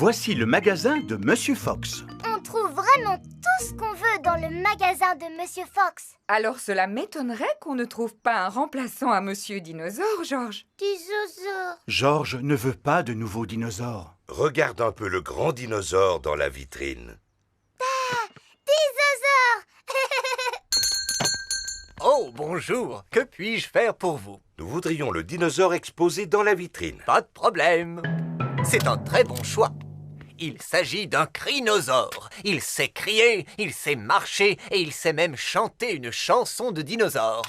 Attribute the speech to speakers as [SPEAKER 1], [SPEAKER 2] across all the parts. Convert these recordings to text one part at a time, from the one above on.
[SPEAKER 1] Voici le magasin de Monsieur Fox.
[SPEAKER 2] On trouve vraiment tout ce qu'on veut dans le magasin de Monsieur Fox.
[SPEAKER 3] Alors cela m'étonnerait qu'on ne trouve pas un remplaçant à Monsieur Dinosaure, Georges.
[SPEAKER 2] Dinosaure.
[SPEAKER 1] Georges ne veut pas de nouveaux dinosaures.
[SPEAKER 4] Regarde un peu le grand dinosaure dans la vitrine.
[SPEAKER 2] Dinosaure.
[SPEAKER 5] Oh, bonjour. Que puis-je faire pour vous?
[SPEAKER 4] Nous voudrions le dinosaure exposé dans la vitrine.
[SPEAKER 5] Pas de problème. C'est un très bon choix. Il s'agit d'un crinosaure. Il sait crier, il sait marcher et il sait même chanter une chanson de dinosaure.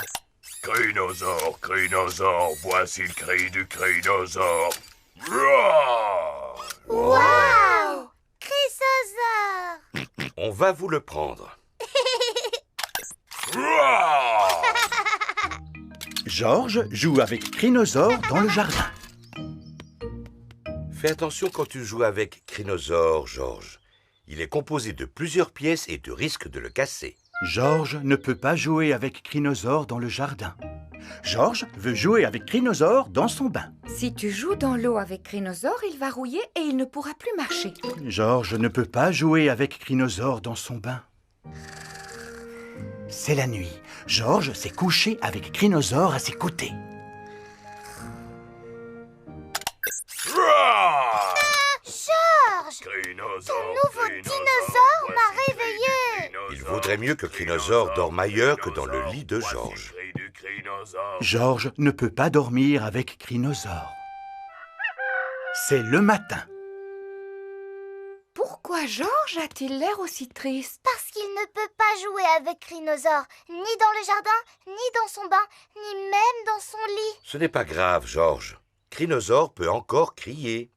[SPEAKER 6] Crinosaure, crinosaure, voici le cri du crinosaure. Roar!
[SPEAKER 2] Wow. Chrysosaure.
[SPEAKER 4] On va vous le prendre.
[SPEAKER 6] Roar!
[SPEAKER 1] Georges joue avec Crinosaure dans le jardin.
[SPEAKER 4] Fais attention quand tu joues avec Crinosaure, Georges. Il est composé de plusieurs pièces et tu risques de le casser.
[SPEAKER 1] Georges ne peut pas jouer avec Crinosaure dans le jardin. Georges veut jouer avec Crinosaure dans son bain.
[SPEAKER 3] Si tu joues dans l'eau avec Crinosaure, il va rouiller et il ne pourra plus marcher.
[SPEAKER 1] Georges ne peut pas jouer avec Crinosaure dans son bain. C'est la nuit. Georges s'est couché avec Crinosaure à ses côtés.
[SPEAKER 6] Roar!
[SPEAKER 2] Georges.
[SPEAKER 6] Crinosaure,
[SPEAKER 2] Nouveau dinosaure m'a réveillé.
[SPEAKER 4] Il vaudrait mieux que Crinosaure dorme ailleurs que dans le lit de Georges.
[SPEAKER 1] Georges ne peut pas dormir avec Crinosaure. C'est le matin.
[SPEAKER 3] Pourquoi Georges a-t-il l'air aussi triste?
[SPEAKER 2] Parce qu'il ne peut pas jouer avec Crinosaure, ni dans le jardin, ni dans son bain, ni même dans son lit.
[SPEAKER 4] Ce n'est pas grave, Georges. Crinosaure peut encore crier.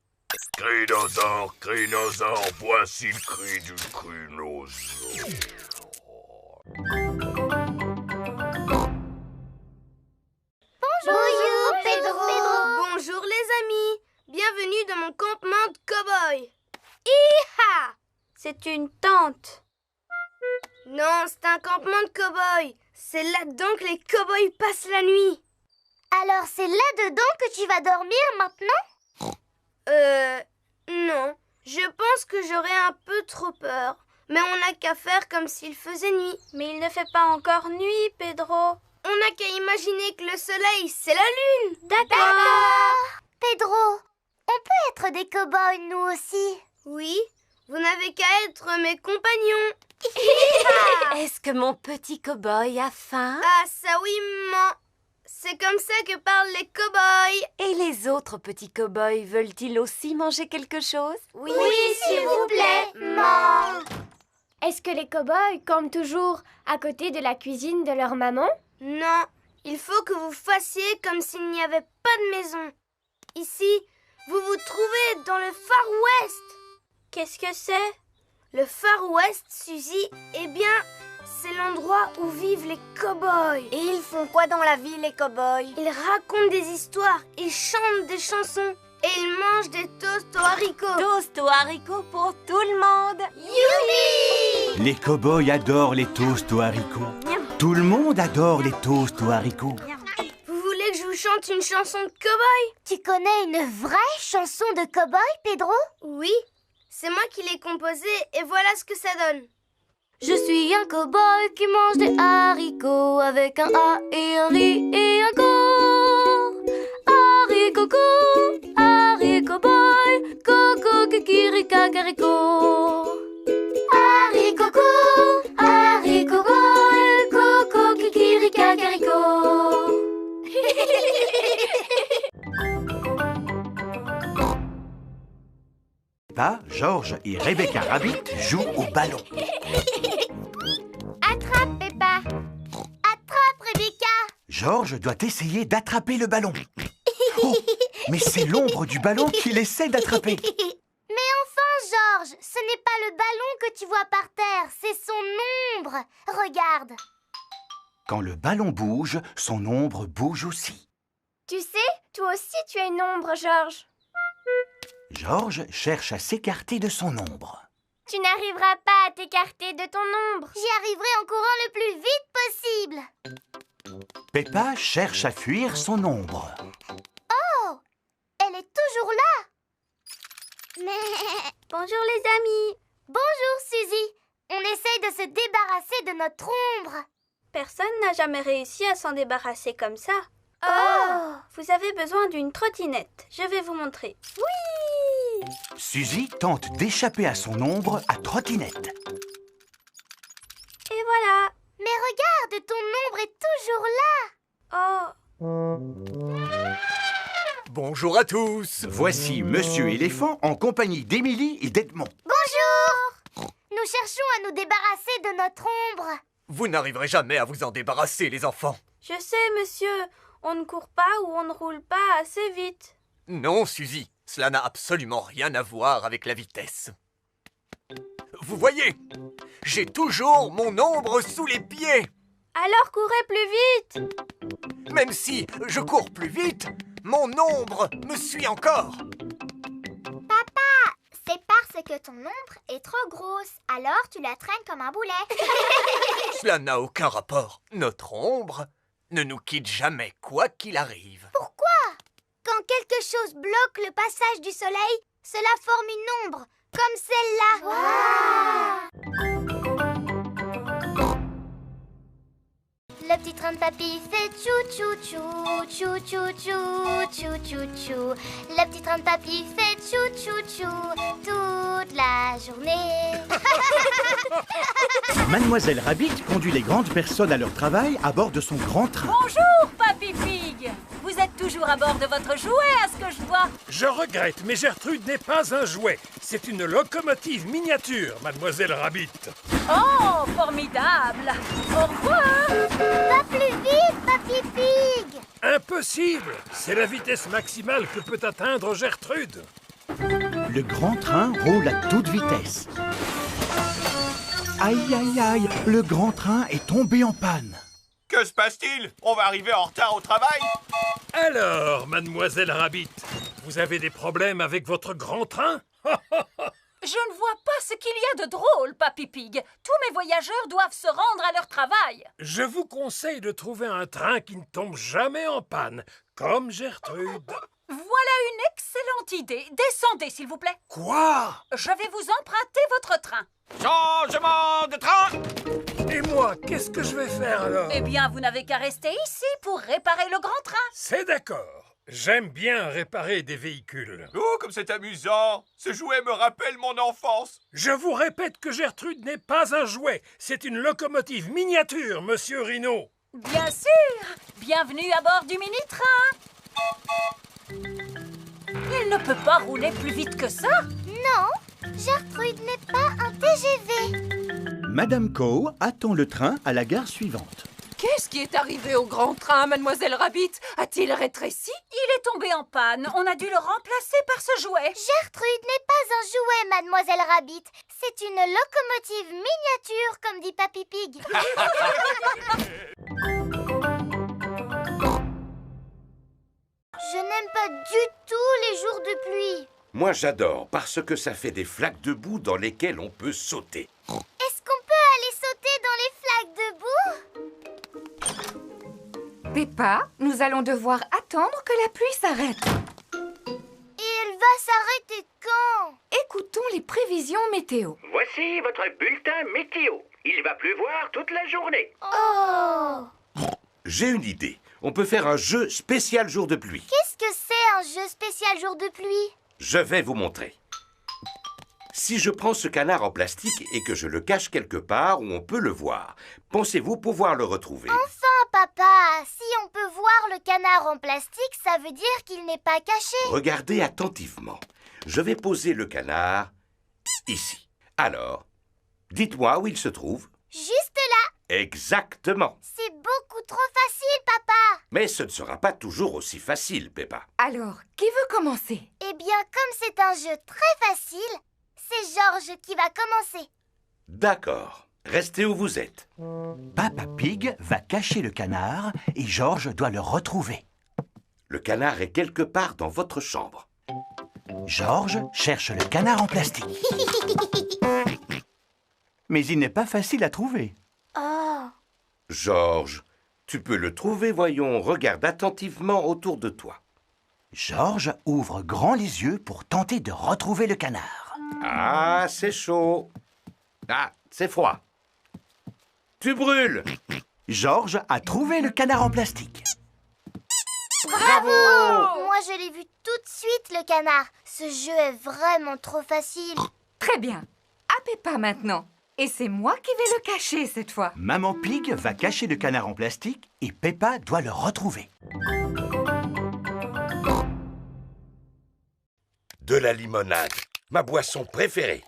[SPEAKER 6] Crinosaure, crinosaure, voici le cri du crinosaure.
[SPEAKER 2] Bonjour, Pedro.
[SPEAKER 7] Bonjour les amis, bienvenue dans mon campement de cow-boy. Hi-ha! C'est une tente. Non, c'est un campement de cow-boy. C'est là-dedans que les cow-boys passent la nuit.
[SPEAKER 2] Alors c'est là-dedans que tu vas dormir maintenant?
[SPEAKER 7] Non. Je pense que j'aurais un peu trop peur. Mais on n'a qu'à faire comme s'il faisait nuit. Mais il ne fait pas encore nuit, Pedro. On n'a qu'à imaginer que le soleil, c'est la lune.
[SPEAKER 2] D'accord. Pedro, on peut être des cow-boys nous aussi.
[SPEAKER 7] Oui, vous n'avez qu'à être mes compagnons.
[SPEAKER 8] Est-ce que mon petit cow-boy a faim?
[SPEAKER 7] Ah, ça oui, maman. C'est comme ça que parlent les cow-boys.
[SPEAKER 8] Et les autres petits cow-boys veulent-ils aussi manger quelque chose?
[SPEAKER 2] Oui, s'il vous plaît, maman.
[SPEAKER 9] Est-ce que les cow-boys campent toujours à côté de la cuisine de leur maman?
[SPEAKER 7] Non, il faut que vous fassiez comme s'il n'y avait pas de maison. Ici, vous vous trouvez dans le Far West. Qu'est-ce que c'est? Le Far West, Suzy, eh bien, c'est l'endroit où vivent les cow-boys.
[SPEAKER 8] Et ils font quoi dans la vie, les cow-boys?
[SPEAKER 7] Ils racontent des histoires, ils chantent des chansons et ils mangent des toasts aux haricots.
[SPEAKER 8] Toast aux haricots pour tout le monde.
[SPEAKER 7] Youpi!
[SPEAKER 1] Les cow-boys adorent les toasts aux haricots. Tout le monde adore les toasts aux haricots.
[SPEAKER 7] Vous voulez que je vous chante une chanson de cow-boy?
[SPEAKER 2] Tu connais une vraie chanson de cow-boy, Pedro?
[SPEAKER 7] Oui, c'est moi qui l'ai composée et voilà ce que ça donne.
[SPEAKER 9] Je suis un cow-boy qui mange des haricots avec un A et un I et un co. Haricot co, haricot boy, coco kikiri kakariko.
[SPEAKER 2] Haricot co, haricot boy, coco kikiri kakariko.
[SPEAKER 1] Peppa, Georges et Rebecca Rabbit jouent au ballon.
[SPEAKER 2] Attrape, Peppa. Attrape, Rebecca.
[SPEAKER 1] Georges doit essayer d'attraper le ballon. Oh, mais c'est l'ombre du ballon qu'il essaie d'attraper.
[SPEAKER 2] Mais enfin, Georges, ce n'est pas le ballon que tu vois par terre, c'est son ombre. Regarde.
[SPEAKER 1] Quand le ballon bouge, son ombre bouge aussi.
[SPEAKER 9] Tu sais, toi aussi tu as une ombre, Georges.
[SPEAKER 1] Georges cherche à s'écarter de son ombre.
[SPEAKER 9] Tu n'arriveras pas à t'écarter de ton ombre.
[SPEAKER 2] J'y arriverai en courant le plus vite possible.
[SPEAKER 1] Peppa cherche à fuir son ombre.
[SPEAKER 2] Oh, elle est toujours là. Mais
[SPEAKER 7] Bonjour les amis.
[SPEAKER 2] Bonjour Suzy. On essaye de se débarrasser de notre ombre.
[SPEAKER 7] Personne n'a jamais réussi à s'en débarrasser comme ça.
[SPEAKER 2] Oh!
[SPEAKER 7] Vous avez besoin d'une trottinette. Je vais vous montrer. Oui!
[SPEAKER 1] Suzy tente d'échapper à son ombre à trottinette.
[SPEAKER 7] Et voilà.
[SPEAKER 2] Mais regarde, ton ombre est toujours là.
[SPEAKER 7] Oh!
[SPEAKER 5] Bonjour à tous.
[SPEAKER 1] Voici Monsieur Éléphant en compagnie d'Émilie et d'Edmond.
[SPEAKER 2] Bonjour! Nous cherchons à nous débarrasser de notre ombre.
[SPEAKER 5] Vous n'arriverez jamais à vous en débarrasser, les enfants.
[SPEAKER 7] Je sais, monsieur. On ne court pas ou on ne roule pas assez vite.
[SPEAKER 5] Non, Suzy, cela n'a absolument rien à voir avec la vitesse. Vous voyez, j'ai toujours mon ombre sous les pieds.
[SPEAKER 7] Alors courez plus vite.
[SPEAKER 5] Même si je cours plus vite, mon ombre me suit encore.
[SPEAKER 2] C'est parce que ton ombre est trop grosse. Alors tu la traînes comme un boulet.
[SPEAKER 5] Cela n'a aucun rapport. Notre ombre ne nous quitte jamais, quoi qu'il arrive.
[SPEAKER 2] Pourquoi? Quand quelque chose bloque le passage du soleil, cela forme une ombre, comme celle-là. Le petit train de papy fait tchou-tchou-tchou, tchou-tchou-tchou, tchou-tchou-tchou. Le petit train de papy fait tchou-tchou-tchou toute la journée.
[SPEAKER 1] Mademoiselle Rabbit conduit les grandes personnes à leur travail à bord de son grand train.
[SPEAKER 8] Bonjour, Papy Pig. Vous êtes toujours à bord de votre jouet, à ce que je vois.
[SPEAKER 10] Je regrette, mais Gertrude n'est pas un jouet. C'est une locomotive miniature, Mademoiselle Rabbit.
[SPEAKER 8] Oh, formidable. Au revoir.
[SPEAKER 2] Va plus vite, Papy Pig.
[SPEAKER 10] Impossible! C'est la vitesse maximale que peut atteindre Gertrude.
[SPEAKER 1] Le grand train roule à toute vitesse. Aïe, aïe, aïe, le grand train est tombé en panne.
[SPEAKER 6] Que se passe-t-il? On va arriver en retard au travail?
[SPEAKER 10] Alors, Mademoiselle Rabbit, vous avez des problèmes avec votre grand train?
[SPEAKER 8] Je ne vois pas ce qu'il y a de drôle, Papy Pig. Tous mes voyageurs doivent se rendre à leur travail.
[SPEAKER 10] Je vous conseille de trouver un train qui ne tombe jamais en panne, comme Gertrude.
[SPEAKER 8] Voilà une excellente idée. Descendez, s'il vous plaît.
[SPEAKER 10] Quoi?
[SPEAKER 8] Je vais vous emprunter votre train.
[SPEAKER 6] Changement de train!
[SPEAKER 10] Et moi, qu'est-ce que je vais faire alors?
[SPEAKER 8] Eh bien, vous n'avez qu'à rester ici pour réparer le grand train.
[SPEAKER 10] C'est d'accord. J'aime bien réparer des véhicules.
[SPEAKER 6] Oh, comme c'est amusant! Ce jouet me rappelle mon enfance!
[SPEAKER 10] Je vous répète que Gertrude n'est pas un jouet. C'est une locomotive miniature, Monsieur Rhino.
[SPEAKER 8] Bien sûr. Bienvenue à bord du mini-train. Il ne peut pas rouler plus vite que ça.
[SPEAKER 2] Non, Gertrude n'est pas un TGV.
[SPEAKER 1] Madame Cow attend le train à la gare suivante.
[SPEAKER 3] Qu'est-ce qui est arrivé au grand train, Mademoiselle Rabbit? A-t-il rétréci?
[SPEAKER 8] Il est tombé en panne. On a dû le remplacer par ce jouet.
[SPEAKER 2] Gertrude n'est pas un jouet, Mademoiselle Rabbit. C'est une locomotive miniature, comme dit Papy Pig. Je n'aime pas du tout les jours de pluie.
[SPEAKER 4] Moi, j'adore parce que ça fait des flaques de boue dans lesquelles on peut sauter.
[SPEAKER 2] Est-ce qu'on peut aller sauter dans les flaques de boue?
[SPEAKER 3] Peppa, nous allons devoir attendre que la pluie s'arrête.
[SPEAKER 2] Et elle va s'arrêter quand?
[SPEAKER 3] Écoutons les prévisions météo.
[SPEAKER 11] Voici votre bulletin météo. Il va pleuvoir toute la journée.
[SPEAKER 2] Oh!
[SPEAKER 4] J'ai une idée. On peut faire un jeu spécial jour de pluie.
[SPEAKER 2] Qu'est-ce que c'est un jeu spécial jour de pluie?
[SPEAKER 4] Je vais vous montrer. Si je prends ce canard en plastique et que je le cache quelque part où on peut le voir, pensez-vous pouvoir le retrouver?
[SPEAKER 2] Enfin, papa, si on peut voir le canard en plastique, ça veut dire qu'il n'est pas caché.
[SPEAKER 4] Regardez attentivement. Je vais poser le canard ici. Alors, dites-moi où il se trouve.
[SPEAKER 2] Juste là.
[SPEAKER 4] Exactement.
[SPEAKER 2] C'est beaucoup trop facile, papa.
[SPEAKER 4] Mais ce ne sera pas toujours aussi facile, Peppa.
[SPEAKER 3] Alors, qui veut commencer?
[SPEAKER 2] Eh bien, comme c'est un jeu très facile, c'est Georges qui va commencer.
[SPEAKER 4] D'accord. Restez où vous êtes.
[SPEAKER 1] Papa Pig va cacher le canard et Georges doit le retrouver.
[SPEAKER 4] Le canard est quelque part dans votre chambre.
[SPEAKER 1] Georges cherche le canard en plastique. Mais il n'est pas facile à trouver.
[SPEAKER 2] Oh.
[SPEAKER 4] Georges, tu peux le trouver, voyons. Regarde attentivement autour de toi.
[SPEAKER 1] Georges ouvre grand les yeux pour tenter de retrouver le canard.
[SPEAKER 4] Ah, c'est chaud. Ah, c'est froid. Tu brûles.
[SPEAKER 1] Georges a trouvé le canard en plastique.
[SPEAKER 2] Bravo! Moi, je l'ai vu tout de suite, le canard. Ce jeu est vraiment trop facile.
[SPEAKER 3] Très bien. À Peppa maintenant. Et c'est moi qui vais le cacher cette fois.
[SPEAKER 1] Maman Pig va cacher le canard en plastique et Peppa doit le retrouver.
[SPEAKER 4] De la limonade, ma boisson préférée.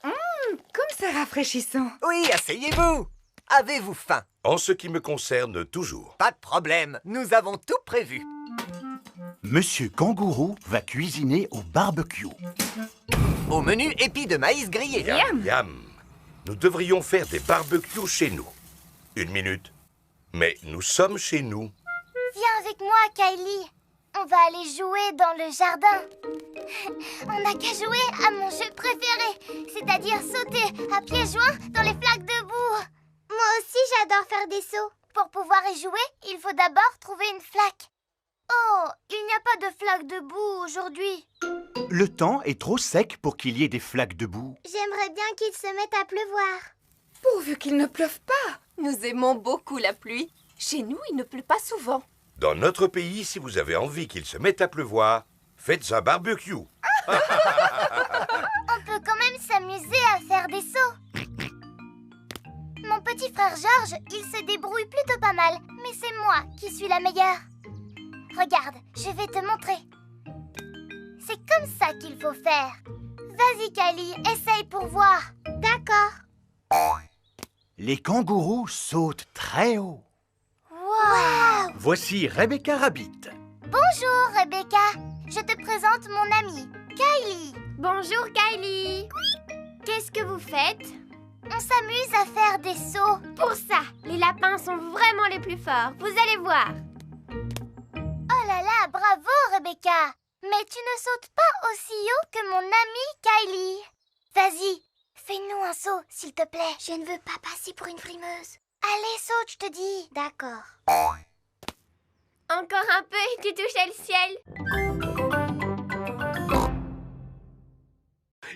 [SPEAKER 3] Comme c'est rafraîchissant.
[SPEAKER 5] Oui, asseyez-vous. Avez-vous faim?
[SPEAKER 4] En ce qui me concerne, toujours.
[SPEAKER 5] Pas de problème, nous avons tout prévu.
[SPEAKER 1] Monsieur Kangourou va cuisiner au barbecue.
[SPEAKER 5] Au menu, épis de maïs grillé.
[SPEAKER 4] Yam, yam. Nous devrions faire des barbecues chez nous. 1 minute. Mais nous sommes chez nous.
[SPEAKER 2] Viens avec moi, Kylie. On va aller jouer dans le jardin. On n'a qu'à jouer à mon jeu préféré, c'est-à-dire sauter à pieds joints dans les flaques de boue. Moi aussi, j'adore faire des sauts. Pour pouvoir y jouer, il faut d'abord trouver une flaque. Oh, il n'y a pas de flaque de boue aujourd'hui.
[SPEAKER 1] Le temps est trop sec pour qu'il y ait des flaques de boue.
[SPEAKER 2] J'aimerais bien qu'il se mette à pleuvoir.
[SPEAKER 3] Pourvu qu'il ne pleuve pas.
[SPEAKER 8] Nous aimons beaucoup la pluie. Chez nous, il ne pleut pas souvent.
[SPEAKER 4] Dans notre pays, si vous avez envie qu'il se mette à pleuvoir, faites un barbecue.
[SPEAKER 2] On peut quand même s'amuser à faire des sauts. Mon petit frère Georges, il se débrouille plutôt pas mal, mais c'est moi qui suis la meilleure. Regarde, je vais te montrer. C'est comme ça qu'il faut faire. Vas-y, Kylie, essaye pour voir. D'accord.
[SPEAKER 1] Les kangourous sautent très haut.
[SPEAKER 2] Wow!
[SPEAKER 1] Voici Rebecca Rabbit.
[SPEAKER 2] Bonjour, Rebecca. Je te présente mon amie, Kylie.
[SPEAKER 7] Bonjour, Kylie. Qu'est-ce que vous faites?
[SPEAKER 2] On s'amuse à faire des sauts.
[SPEAKER 7] Pour ça, les lapins sont vraiment les plus forts. Vous allez voir.
[SPEAKER 2] Oh là là, bravo, Rebecca. Mais tu ne sautes pas aussi haut que mon amie Kylie. Vas-y, fais-nous un saut, s'il te plaît. Je ne veux pas passer pour une frimeuse. Allez, saute, je te dis. D'accord.
[SPEAKER 7] Encore un peu et tu touchais le ciel.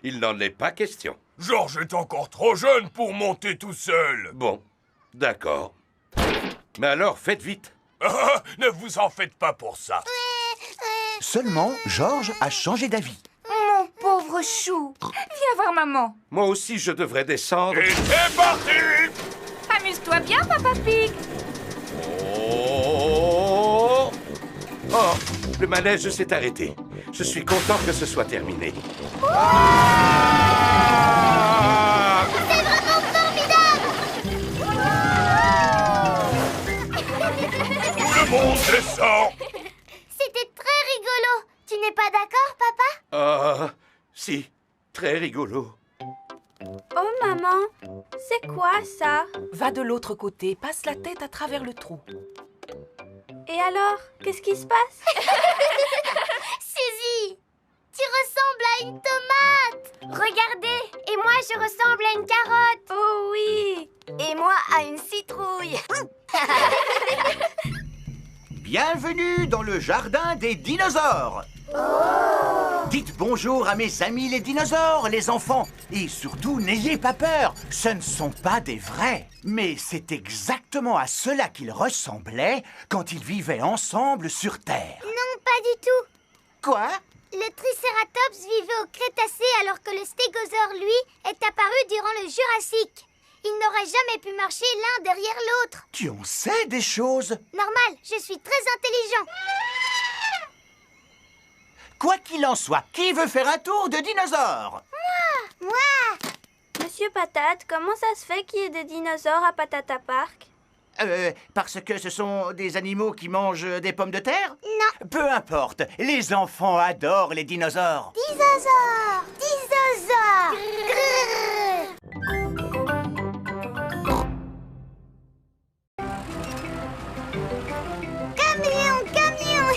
[SPEAKER 4] Il n'en est pas question.
[SPEAKER 6] Georges est encore trop jeune pour monter tout seul.
[SPEAKER 4] Bon, d'accord. Mais alors, faites vite.
[SPEAKER 6] Ne vous en faites pas pour ça.
[SPEAKER 1] Seulement, Georges a changé d'avis.
[SPEAKER 3] Mon pauvre chou. Viens voir maman.
[SPEAKER 4] Moi aussi, je devrais descendre.
[SPEAKER 6] Et c'est parti!
[SPEAKER 3] Amuse-toi bien, Papa Pig.
[SPEAKER 4] Oh! Oh, le manège s'est arrêté. Je suis content que ce soit terminé. Ah!
[SPEAKER 2] C'est vraiment formidable!
[SPEAKER 6] Tout le monde descend.
[SPEAKER 2] C'était très rigolo. Tu n'es pas d'accord, papa?
[SPEAKER 4] Ah, si, très rigolo.
[SPEAKER 7] Oh, maman, c'est quoi ça?
[SPEAKER 12] Va de l'autre côté, passe la tête à travers le trou.
[SPEAKER 7] Et alors, qu'est-ce qui se passe?
[SPEAKER 2] Suzy, tu ressembles à une tomate.
[SPEAKER 7] Regardez, et moi je ressemble à une carotte. Oh oui.
[SPEAKER 9] Et moi à une citrouille.
[SPEAKER 1] Bienvenue dans le jardin des dinosaures. Dites bonjour à mes amis les dinosaures, les enfants. Et surtout, n'ayez pas peur, ce ne sont pas des vrais. Mais c'est exactement à cela qu'ils ressemblaient quand ils vivaient ensemble sur Terre.
[SPEAKER 2] Non, pas du tout.
[SPEAKER 1] Quoi?
[SPEAKER 2] Le Triceratops vivait au Crétacé alors que le Stégosaure, lui, est apparu durant le Jurassique. Ils n'auraient jamais pu marcher l'un derrière l'autre.
[SPEAKER 1] Tu en sais des choses?
[SPEAKER 2] Normal, je suis très intelligent.
[SPEAKER 1] Quoi qu'il en soit, qui veut faire un tour de dinosaures?
[SPEAKER 2] Moi!
[SPEAKER 7] Monsieur Patate, comment ça se fait qu'il y ait des dinosaures à Patata Park?
[SPEAKER 1] Parce que ce sont des animaux qui mangent des pommes de terre?
[SPEAKER 2] Non.
[SPEAKER 1] Peu importe, les enfants adorent les dinosaures.
[SPEAKER 2] Dinosaure! Dinosaure! Camion, camion!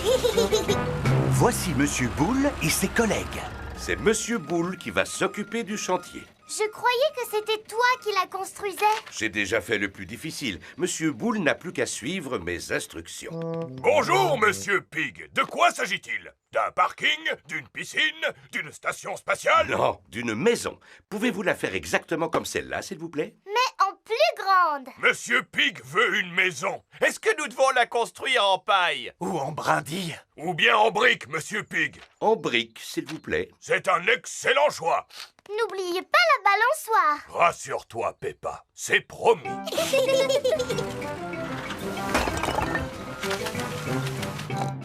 [SPEAKER 1] Voici Monsieur Boule et ses collègues.
[SPEAKER 4] C'est Monsieur Boule qui va s'occuper du chantier.
[SPEAKER 2] Je croyais que c'était toi qui la construisais.
[SPEAKER 4] J'ai déjà fait le plus difficile. Monsieur Boule n'a plus qu'à suivre mes instructions.
[SPEAKER 6] Bonjour, Monsieur Pig. De quoi s'agit-il? D'un parking? D'une piscine? D'une station spatiale?
[SPEAKER 4] Non, d'une maison. Pouvez-vous la faire exactement comme celle-là, s'il vous plaît?
[SPEAKER 2] Mais en plus grande.
[SPEAKER 6] Monsieur Pig veut une maison. Est-ce que nous devons la construire en paille?
[SPEAKER 5] Ou en brindille?
[SPEAKER 6] Ou bien en briques, Monsieur Pig?
[SPEAKER 4] En briques, s'il vous plaît.
[SPEAKER 6] C'est un excellent choix.
[SPEAKER 2] N'oubliez pas la balançoire.
[SPEAKER 6] Rassure-toi, Peppa, c'est promis.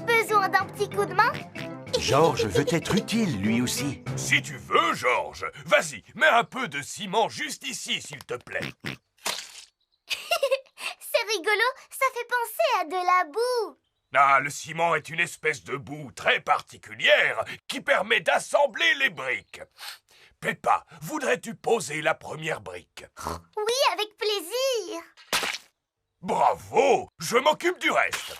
[SPEAKER 2] Besoin d'un petit coup de main?
[SPEAKER 1] Georges veut être utile, lui aussi.
[SPEAKER 6] Si tu veux, Georges, vas-y, mets un peu de ciment juste ici, s'il te plaît.
[SPEAKER 2] C'est rigolo, ça fait penser à de la boue.
[SPEAKER 6] Ah, le ciment est une espèce de boue très particulière qui permet d'assembler les briques. Peppa, voudrais-tu poser la première brique?
[SPEAKER 2] Oui, avec plaisir.
[SPEAKER 6] Bravo, je m'occupe du reste.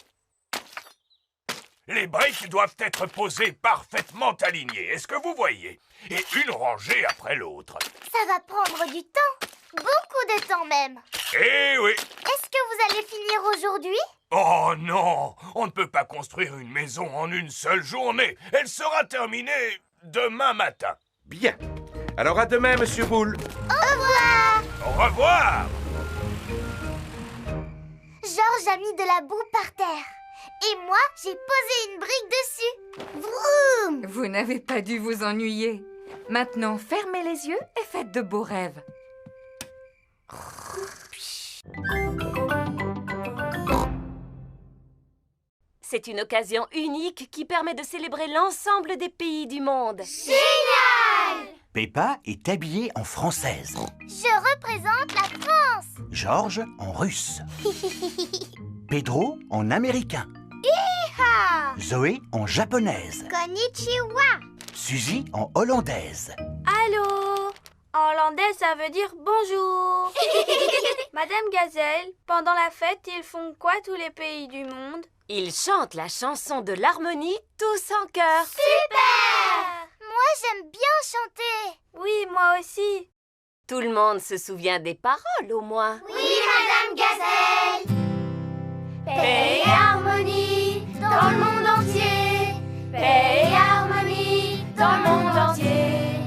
[SPEAKER 6] Les briques doivent être posées parfaitement alignées, est-ce que vous voyez? Et une rangée après l'autre.
[SPEAKER 2] Ça va prendre du temps. Beaucoup de temps même.
[SPEAKER 6] Eh oui.
[SPEAKER 2] Est-ce que vous allez finir aujourd'hui?
[SPEAKER 6] Oh non, on ne peut pas construire une maison en une seule journée. Elle sera terminée demain matin.
[SPEAKER 4] Bien. Alors à demain, Monsieur Boule.
[SPEAKER 2] Au revoir.
[SPEAKER 6] Au revoir.
[SPEAKER 2] Georges a mis de la boue par terre. Et moi, j'ai posé une brique dessus. Vroom!
[SPEAKER 3] Vous n'avez pas dû vous ennuyer. Maintenant, fermez les yeux et faites de beaux rêves.
[SPEAKER 13] C'est une occasion unique qui permet de célébrer l'ensemble des pays du monde.
[SPEAKER 2] Génial!
[SPEAKER 1] Peppa est habillée en française.
[SPEAKER 2] Je représente la France.
[SPEAKER 1] Georges en russe. Pedro en américain.
[SPEAKER 2] Hi-ha!
[SPEAKER 1] Zoé en japonaise.
[SPEAKER 2] Konnichiwa.
[SPEAKER 1] Suzy en hollandaise.
[SPEAKER 7] Allô? En hollandais, ça veut dire bonjour. Madame Gazelle, pendant la fête, ils font quoi tous les pays du monde?
[SPEAKER 13] Ils chantent la chanson de l'harmonie tous en chœur.
[SPEAKER 2] Super! Moi, j'aime bien chanter.
[SPEAKER 7] Oui, moi aussi.
[SPEAKER 13] Tout le monde se souvient des paroles, au moins.
[SPEAKER 2] Oui, Madame Gazelle.
[SPEAKER 9] Paix et harmonie dans le monde entier. Paix et harmonie dans le monde entier.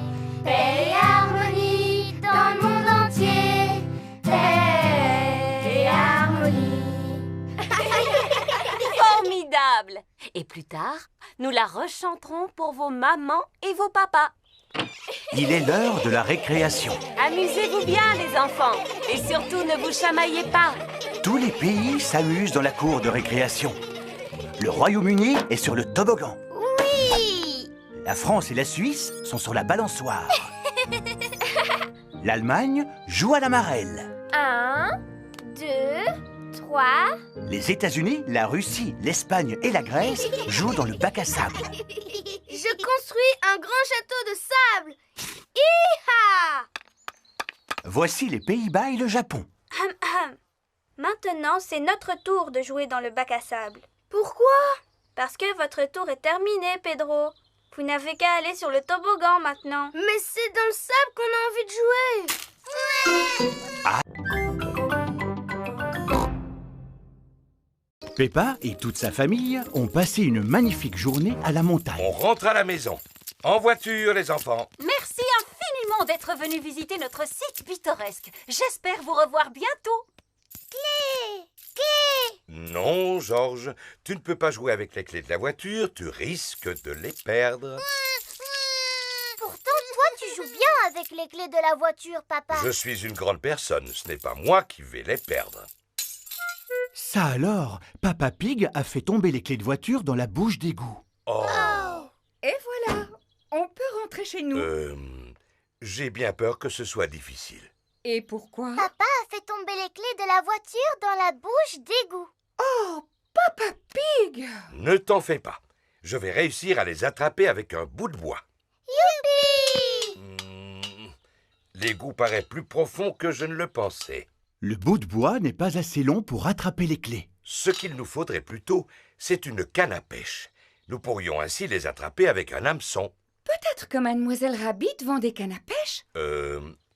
[SPEAKER 9] Paix et harmonie dans le monde entier. Paix et harmonie.
[SPEAKER 13] Formidable! Et plus tard, nous la rechanterons pour vos mamans et vos papas.
[SPEAKER 1] Il est l'heure de la récréation.
[SPEAKER 13] Amusez-vous bien, les enfants. Et surtout, ne vous chamaillez pas.
[SPEAKER 1] Tous les pays s'amusent dans la cour de récréation. Le Royaume-Uni est sur le toboggan.
[SPEAKER 2] Oui!
[SPEAKER 1] La France et la Suisse sont sur la balançoire. L'Allemagne joue à la marelle.
[SPEAKER 2] 1, 2, 3.
[SPEAKER 1] Les États-Unis, la Russie, l'Espagne et la Grèce jouent dans le bac à sable.
[SPEAKER 7] Je construis un grand château de sable. Hi-ha!
[SPEAKER 1] Voici les Pays-Bas et le Japon.
[SPEAKER 7] Maintenant, c'est notre tour de jouer dans le bac à sable. Pourquoi? Parce que votre tour est terminé, Pedro. Vous n'avez qu'à aller sur le toboggan maintenant. Mais c'est dans le sable qu'on a envie de jouer.
[SPEAKER 1] Ah. Peppa et toute sa famille ont passé une magnifique journée à la montagne.
[SPEAKER 4] On rentre à la maison. En voiture, les enfants.
[SPEAKER 8] Merci infiniment d'être venus visiter notre site pittoresque. J'espère vous revoir bientôt.
[SPEAKER 2] Clé!
[SPEAKER 4] Non, Georges, tu ne peux pas jouer avec les clés de la voiture, tu risques de les perdre.
[SPEAKER 2] Pourtant, toi, tu joues bien avec les clés de la voiture, papa.
[SPEAKER 4] Je suis une grande personne, ce n'est pas moi qui vais les perdre.
[SPEAKER 1] Ça alors, Papa Pig a fait tomber les clés de voiture dans la bouche d'égout.
[SPEAKER 4] Oh.
[SPEAKER 3] Et voilà, on peut rentrer chez nous.
[SPEAKER 4] J'ai bien peur que ce soit difficile.
[SPEAKER 3] Et pourquoi?
[SPEAKER 2] Papa a fait tomber les clés de la voiture dans la bouche d'égout.
[SPEAKER 3] Oh, Papa Pig!
[SPEAKER 4] Ne t'en fais pas. Je vais réussir à les attraper avec un bout de bois.
[SPEAKER 2] Youpi!
[SPEAKER 4] L'égout paraît plus profond que je ne le pensais.
[SPEAKER 1] Le bout de bois n'est pas assez long pour attraper les clés.
[SPEAKER 4] Ce qu'il nous faudrait plutôt, c'est une canne à pêche. Nous pourrions ainsi les attraper avec un hameçon.
[SPEAKER 3] Peut-être que Mademoiselle Rabbit vend des cannes à pêche?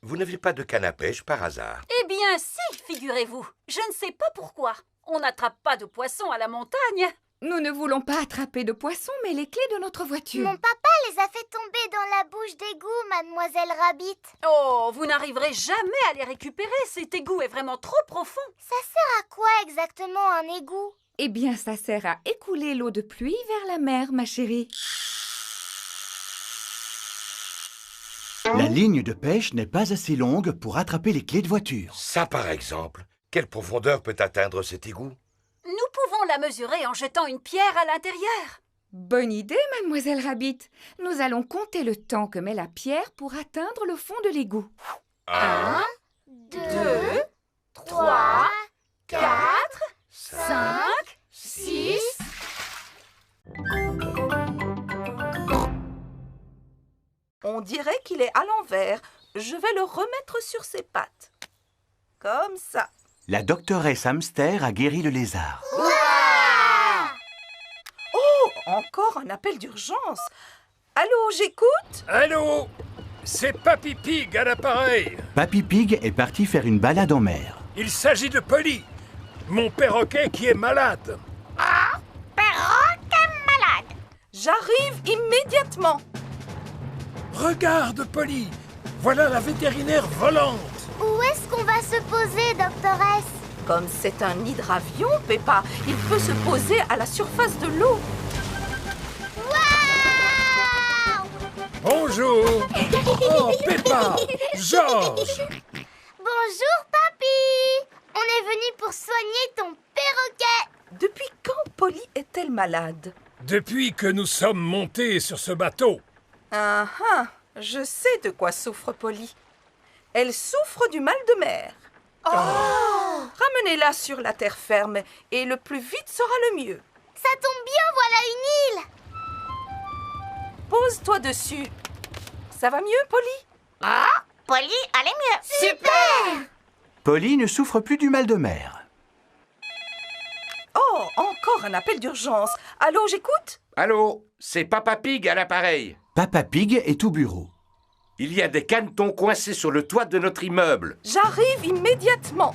[SPEAKER 4] Vous n'avez pas de canne à pêche par hasard?
[SPEAKER 8] Eh bien si, figurez-vous. Je ne sais pas pourquoi. On n'attrape pas de poissons à la montagne.
[SPEAKER 3] Nous ne voulons pas attraper de poissons, mais les clés de notre voiture.
[SPEAKER 2] Mon papa les a fait tomber dans la bouche d'égout, Mademoiselle Rabbit.
[SPEAKER 8] Oh, vous n'arriverez jamais à les récupérer. Cet égout est vraiment trop profond.
[SPEAKER 2] Ça sert à quoi exactement un égout?
[SPEAKER 3] Eh bien, ça sert à écouler l'eau de pluie vers la mer, ma chérie.
[SPEAKER 1] La ligne de pêche n'est pas assez longue pour attraper les clés de voiture.
[SPEAKER 4] Ça, par exemple. Quelle profondeur peut atteindre cet égout?
[SPEAKER 8] Nous pouvons la mesurer en jetant une pierre à l'intérieur.
[SPEAKER 3] Bonne idée, Mademoiselle Rabbit. Nous allons compter le temps que met la pierre pour atteindre le fond de l'égout.
[SPEAKER 2] 1, 2, 3, 4, 5, 6...
[SPEAKER 12] On dirait qu'il est à l'envers. Je vais le remettre sur ses pattes. Comme ça.
[SPEAKER 1] La doctoresse Hamster a guéri le lézard.
[SPEAKER 12] Oh, encore un appel d'urgence. Allô, j'écoute?
[SPEAKER 10] Allô? C'est Papy Pig à l'appareil.
[SPEAKER 1] Papy Pig est parti faire une balade en mer.
[SPEAKER 10] Il s'agit de Polly, mon perroquet qui est malade.
[SPEAKER 2] Ah, perroquet malade.
[SPEAKER 12] J'arrive immédiatement.
[SPEAKER 10] Regarde, Polly. Voilà la vétérinaire volante.
[SPEAKER 2] Où est-ce qu'on va se poser, doctoresse?
[SPEAKER 12] Comme c'est un hydravion, Peppa, il peut se poser à la surface de l'eau.
[SPEAKER 2] Waouh!
[SPEAKER 10] Bonjour. Oh, Peppa. Georges.
[SPEAKER 2] Bonjour, papy. On est venu pour soigner ton perroquet.
[SPEAKER 12] Depuis quand Polly est-elle malade?
[SPEAKER 10] Depuis que nous sommes montés sur ce bateau.
[SPEAKER 12] Ah ah, je sais de quoi souffre Polly. Elle souffre du mal de mer. Oh! Ramenez-la sur la terre ferme et le plus vite sera le mieux.
[SPEAKER 2] Ça tombe bien, voilà une île.
[SPEAKER 12] Pose-toi dessus. Ça va mieux, Polly?
[SPEAKER 2] Ah, Polly, allez mieux. Super!
[SPEAKER 1] Polly ne souffre plus du mal de mer.
[SPEAKER 12] Oh, encore un appel d'urgence. Allô, j'écoute?
[SPEAKER 4] Allô, c'est Papa Pig à l'appareil.
[SPEAKER 1] Papa Pig est au bureau.
[SPEAKER 4] Il y a des canetons coincés sur le toit de notre immeuble.
[SPEAKER 12] J'arrive immédiatement.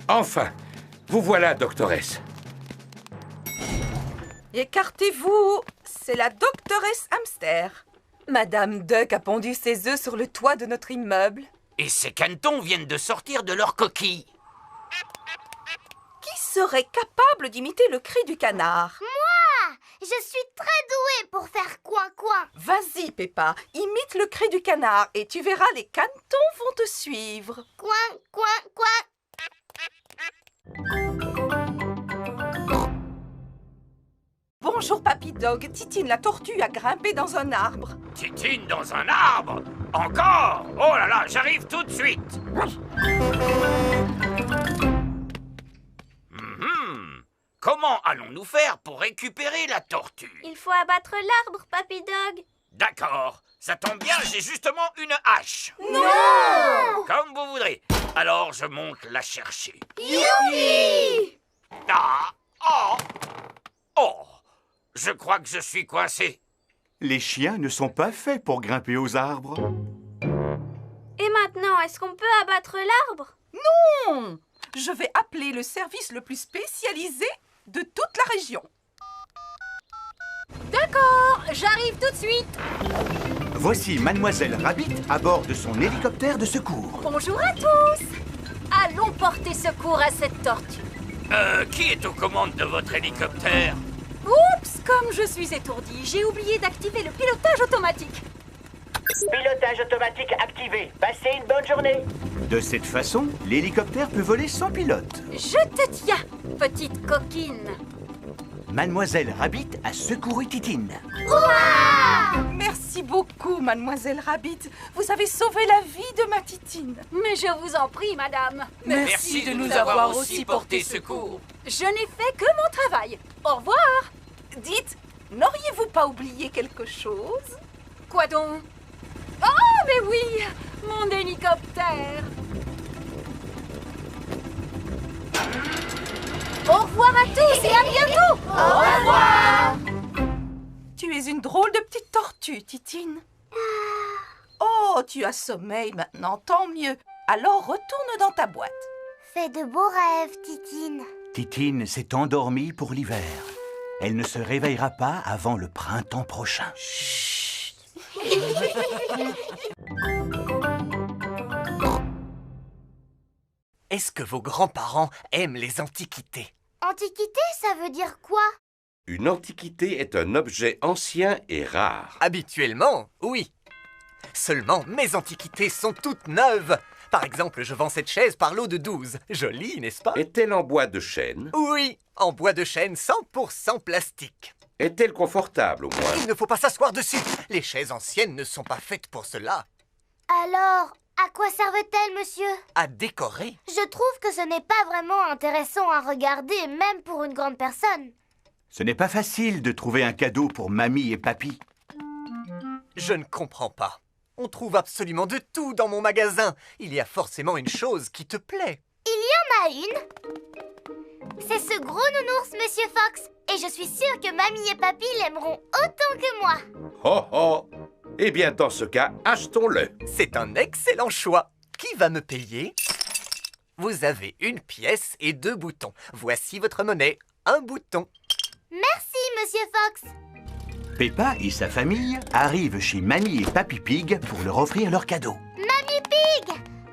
[SPEAKER 4] Enfin, vous voilà, doctoresse.
[SPEAKER 12] Écartez-vous. C'est la doctoresse Hamster. Madame Duck a pondu ses œufs sur le toit de notre immeuble.
[SPEAKER 5] Et ces canetons viennent de sortir de leur coquille.
[SPEAKER 12] Qui serait capable d'imiter le cri du canard?
[SPEAKER 2] Moi! Je suis très douée pour faire coin-coin.
[SPEAKER 12] Vas-y, Peppa, imite le cri du canard et tu verras, les canetons vont te suivre.
[SPEAKER 2] Coin, coin, coin.
[SPEAKER 12] Bonjour, Papy Dog. Titine la tortue a grimpé dans un arbre.
[SPEAKER 6] Titine dans un arbre? Encore? Oh là là, j'arrive tout de suite. Comment allons-nous faire pour récupérer la tortue?
[SPEAKER 7] Il faut abattre l'arbre, Papy Dog.
[SPEAKER 6] D'accord, ça tombe bien, j'ai justement une hache.
[SPEAKER 7] Non!
[SPEAKER 6] Comme vous voudrez. Alors je monte la chercher.
[SPEAKER 2] Youpi!
[SPEAKER 6] Ah! Oh! Oh! Je crois que je suis coincé.
[SPEAKER 1] Les chiens ne sont pas faits pour grimper aux arbres.
[SPEAKER 7] Et maintenant, est-ce qu'on peut abattre l'arbre?
[SPEAKER 12] Non! Je vais appeler le service le plus spécialisé de toute la région.
[SPEAKER 8] D'accord, j'arrive tout de suite.
[SPEAKER 1] Voici Mademoiselle Rabbit à bord de son hélicoptère de secours.
[SPEAKER 8] Bonjour à tous. Allons porter secours à cette tortue.
[SPEAKER 6] Qui est aux commandes de votre hélicoptère?
[SPEAKER 8] Oups, comme je suis étourdie, j'ai oublié d'activer le pilotage automatique.
[SPEAKER 11] Pilotage automatique activé. Passez une bonne journée.
[SPEAKER 1] De cette façon, l'hélicoptère peut voler sans pilote.
[SPEAKER 8] Je te tiens, petite coquine.
[SPEAKER 1] Mademoiselle Rabbit a secouru Titine.
[SPEAKER 12] Merci beaucoup, Mademoiselle Rabbit. Vous avez sauvé la vie de ma Titine.
[SPEAKER 8] Mais je vous en prie, madame.
[SPEAKER 5] Merci de nous avoir aussi porté secours.
[SPEAKER 8] Je n'ai fait que mon travail. Au revoir.
[SPEAKER 12] Dites, n'auriez-vous pas oublié quelque chose?
[SPEAKER 8] Quoi donc? Oh, mais oui, mon hélicoptère. Au revoir à tous et à bientôt.
[SPEAKER 2] Au revoir.
[SPEAKER 12] Tu es une une drôle de petite tortue, Titine. Oh, tu as sommeil maintenant, tant mieux. Alors retourne dans ta boîte.
[SPEAKER 2] Fais de beaux rêves, Titine.
[SPEAKER 1] Titine s'est endormie pour l'hiver. Elle ne se réveillera pas avant le printemps prochain.
[SPEAKER 5] Chut. Est-ce que vos grands-parents aiment les antiquités?
[SPEAKER 2] Antiquité, ça veut dire quoi?
[SPEAKER 4] Une antiquité est un objet ancien et rare.
[SPEAKER 5] Habituellement, oui. Seulement, mes antiquités sont toutes neuves. Par exemple, je vends cette chaise par lot de 12. Jolie, n'est-ce pas?
[SPEAKER 4] Est-elle en bois de chêne?
[SPEAKER 5] Oui, en bois de chêne 100% plastique.
[SPEAKER 4] Est-elle confortable, au moins?
[SPEAKER 5] Il ne faut pas s'asseoir dessus. Les chaises anciennes ne sont pas faites pour cela.
[SPEAKER 2] Alors, à quoi servent-elles, monsieur?
[SPEAKER 5] À décorer.
[SPEAKER 2] Je trouve que ce n'est pas vraiment intéressant à regarder, même pour une grande personne.
[SPEAKER 1] Ce n'est pas facile de trouver un cadeau pour mamie et papy.
[SPEAKER 5] Je ne comprends pas. On trouve absolument de tout dans mon magasin. Il y a forcément une chose qui te plaît.
[SPEAKER 2] Il y en a une. C'est ce gros nounours, Monsieur Fox. Et je suis sûre que mamie et papy l'aimeront autant que moi.
[SPEAKER 4] Oh oh! Eh bien, dans ce cas, achetons-le.
[SPEAKER 5] C'est un excellent choix. Qui va me payer? Vous avez une pièce et 2 boutons. Voici votre monnaie. Un bouton.
[SPEAKER 2] Merci, Monsieur Fox.
[SPEAKER 1] Peppa et sa famille arrivent chez Mamie et Papy Pig pour leur offrir leur cadeau.
[SPEAKER 2] Mamie Pig!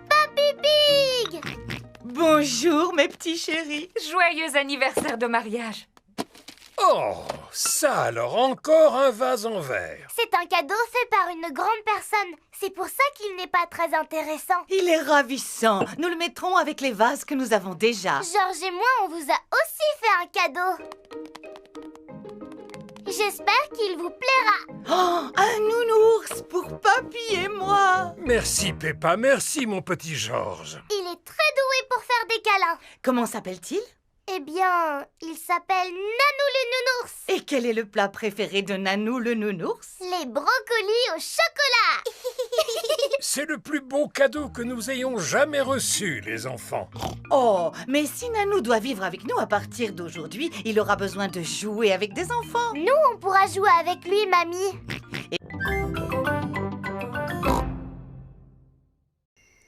[SPEAKER 2] Papy Pig!
[SPEAKER 3] Bonjour, mes petits chéris. Joyeux anniversaire de mariage.
[SPEAKER 10] Oh, ça alors, encore un vase en verre.
[SPEAKER 2] C'est un cadeau fait par une grande personne. C'est pour ça qu'il n'est pas très intéressant.
[SPEAKER 14] Il est ravissant. Nous le mettrons avec les vases que nous avons déjà.
[SPEAKER 2] Georges et moi, on vous a aussi fait un cadeau. J'espère qu'il vous plaira.
[SPEAKER 14] Oh, un nounours pour papy et moi.
[SPEAKER 10] Merci Peppa, merci mon petit Georges.
[SPEAKER 2] Il est très doué pour faire des câlins.
[SPEAKER 14] Comment s'appelle-t-il?
[SPEAKER 2] Eh bien, il s'appelle Nanou le nounours.
[SPEAKER 14] Et quel est le plat préféré de Nanou le nounours?
[SPEAKER 2] Les brocolis au chocolat.
[SPEAKER 10] C'est le plus beau cadeau que nous ayons jamais reçu, les enfants.
[SPEAKER 14] Oh, mais si Nanou doit vivre avec nous à partir d'aujourd'hui, il aura besoin de jouer avec des enfants.
[SPEAKER 2] Nous, on pourra jouer avec lui, mamie.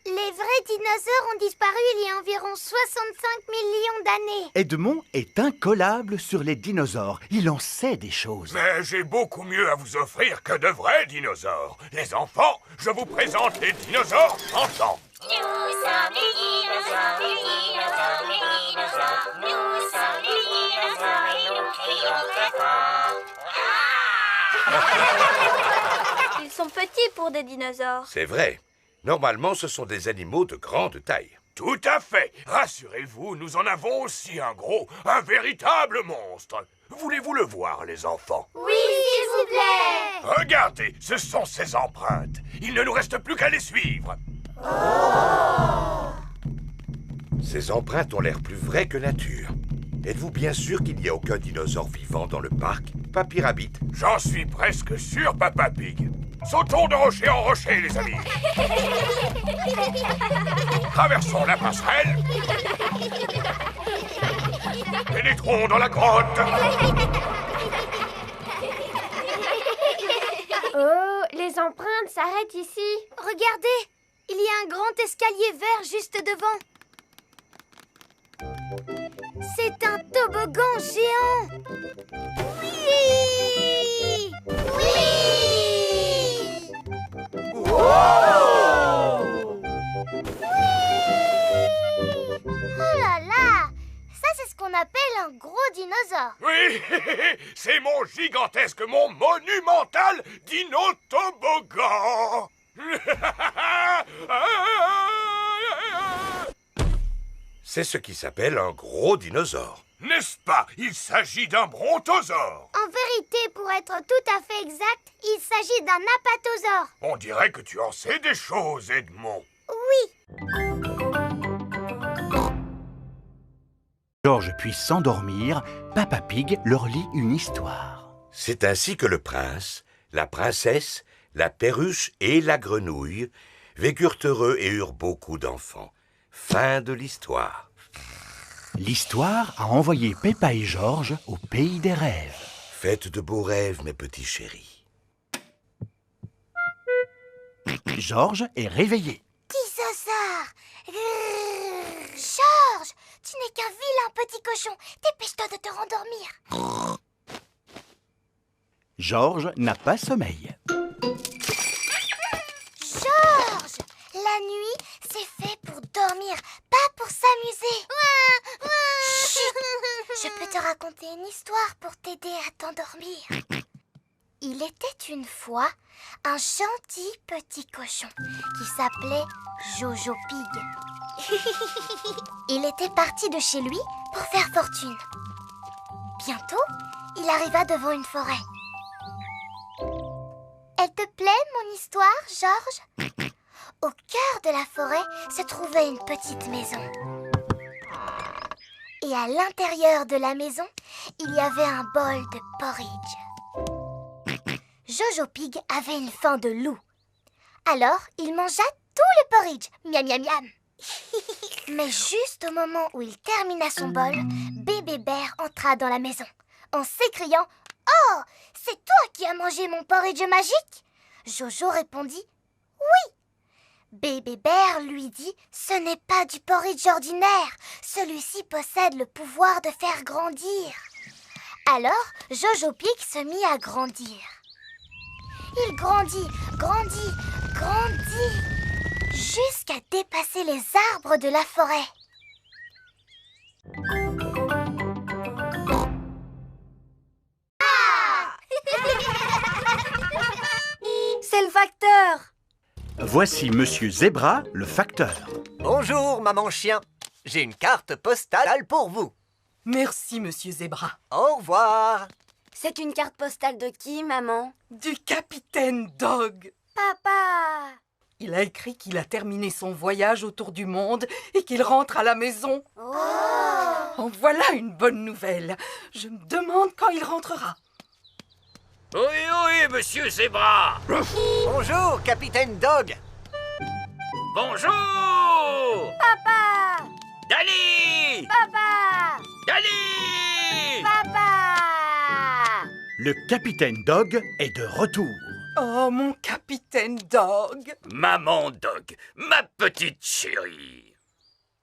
[SPEAKER 2] Les vrais dinosaures ont disparu il y a environ 65 millions d'années.
[SPEAKER 1] Edmond est incollable sur les dinosaures. Il en sait des choses.
[SPEAKER 6] Mais j'ai beaucoup mieux à vous offrir que de vrais dinosaures. Les enfants, je vous présente les dinosaures chantants.
[SPEAKER 9] Nous sommes les dinosaures, les dinosaures, les dinosaures. Nous sommes les dinosaures et nous crions très fort.
[SPEAKER 7] Ils sont petits pour des dinosaures.
[SPEAKER 4] C'est vrai. Normalement, ce sont des animaux de grande taille.
[SPEAKER 6] Tout à fait. Rassurez-vous, nous en avons aussi un gros, un véritable monstre. Voulez-vous le voir, les enfants?
[SPEAKER 2] Oui, s'il vous plaît.
[SPEAKER 6] Regardez, ce sont ses empreintes. Il ne nous reste plus qu'à les suivre.
[SPEAKER 4] Ces empreintes ont l'air plus vraies que nature. Êtes-vous bien sûr qu'il n'y a aucun dinosaure vivant dans le parc, Papy Rabbit?
[SPEAKER 6] J'en suis presque sûr, Papa Pig. Sautons de rocher en rocher, les amis. Traversons la passerelle. Pénétrons dans la grotte.
[SPEAKER 7] Oh, les empreintes s'arrêtent ici.
[SPEAKER 2] Regardez, il y a un grand escalier vert juste devant. C'est un toboggan géant. Oui! Oui!
[SPEAKER 5] Wow!
[SPEAKER 2] Oh là là! Ça, c'est ce qu'on appelle un gros dinosaure.
[SPEAKER 6] Oui, c'est mon gigantesque, mon monumental dino-toboggan.
[SPEAKER 4] C'est ce qui s'appelle un gros dinosaure.
[SPEAKER 6] N'est-ce pas? Il s'agit d'un brontosaure.
[SPEAKER 2] En vérité, pour être tout à fait exact, il s'agit d'un apatosaure.
[SPEAKER 6] On dirait que tu en sais des choses, Edmond.
[SPEAKER 2] Oui.
[SPEAKER 1] Georges puis s'endormir, Papa Pig leur lit une histoire.
[SPEAKER 4] C'est ainsi que le prince, la princesse, la perruche et la grenouille vécurent heureux et eurent beaucoup d'enfants. Fin de l'histoire.
[SPEAKER 1] L'histoire a envoyé Peppa et Georges au pays des rêves.
[SPEAKER 4] Faites de beaux rêves, mes petits chéris.
[SPEAKER 1] Georges est réveillé.
[SPEAKER 2] Dinosaure! Georges, tu n'es qu'un vilain petit cochon. Dépêche-toi de te rendormir.
[SPEAKER 1] Georges n'a pas sommeil.
[SPEAKER 2] Georges, la nuit, c'est fait pour dormir, pas pour s'amuser. Chut, je peux te raconter une histoire pour t'aider à t'endormir. Il était une fois un gentil petit cochon qui s'appelait Jojo Pig. Il était parti de chez lui pour faire fortune. Bientôt, il arriva devant une forêt. Elle te plaît, mon histoire, Georges? Au cœur de la forêt se trouvait une petite maison. Et à l'intérieur de la maison, il y avait un bol de porridge. Jojo Pig avait une faim de loup. Alors, il mangea tout le porridge. Miam, miam, miam. Mais juste au moment où il termina son bol, Bébé Bear entra dans la maison en s'écriant « Oh, c'est toi qui as mangé mon porridge magique ?» Jojo répondit « Oui !» Bébé Bear lui dit « Ce n'est pas du porridge ordinaire. Celui-ci possède le pouvoir de faire grandir. » Alors, Jojo Pig se mit à grandir. Il grandit, grandit, grandit, jusqu'à dépasser les arbres de la forêt.
[SPEAKER 7] Ah! C'est le facteur!
[SPEAKER 1] Voici Monsieur Zébra, le facteur.
[SPEAKER 5] Bonjour, maman chien. J'ai une carte postale pour vous.
[SPEAKER 12] Merci, Monsieur Zébra.
[SPEAKER 5] Au revoir.
[SPEAKER 7] C'est une carte postale de qui, maman?
[SPEAKER 12] Du capitaine Dog.
[SPEAKER 7] Papa!
[SPEAKER 12] Il a écrit qu'il a terminé son voyage autour du monde et qu'il rentre à la maison.
[SPEAKER 7] Oh!
[SPEAKER 12] En voilà une bonne nouvelle. Je me demande quand il rentrera.
[SPEAKER 15] Oui, monsieur Zébra.
[SPEAKER 5] Bonjour, capitaine Dog.
[SPEAKER 15] Bonjour.
[SPEAKER 7] Papa!
[SPEAKER 15] Dali!
[SPEAKER 7] Papa!
[SPEAKER 15] Dali!
[SPEAKER 7] Papa!
[SPEAKER 1] Le capitaine Dog est de retour.
[SPEAKER 12] Oh, mon capitaine Dog.
[SPEAKER 15] Maman Dog, ma petite chérie.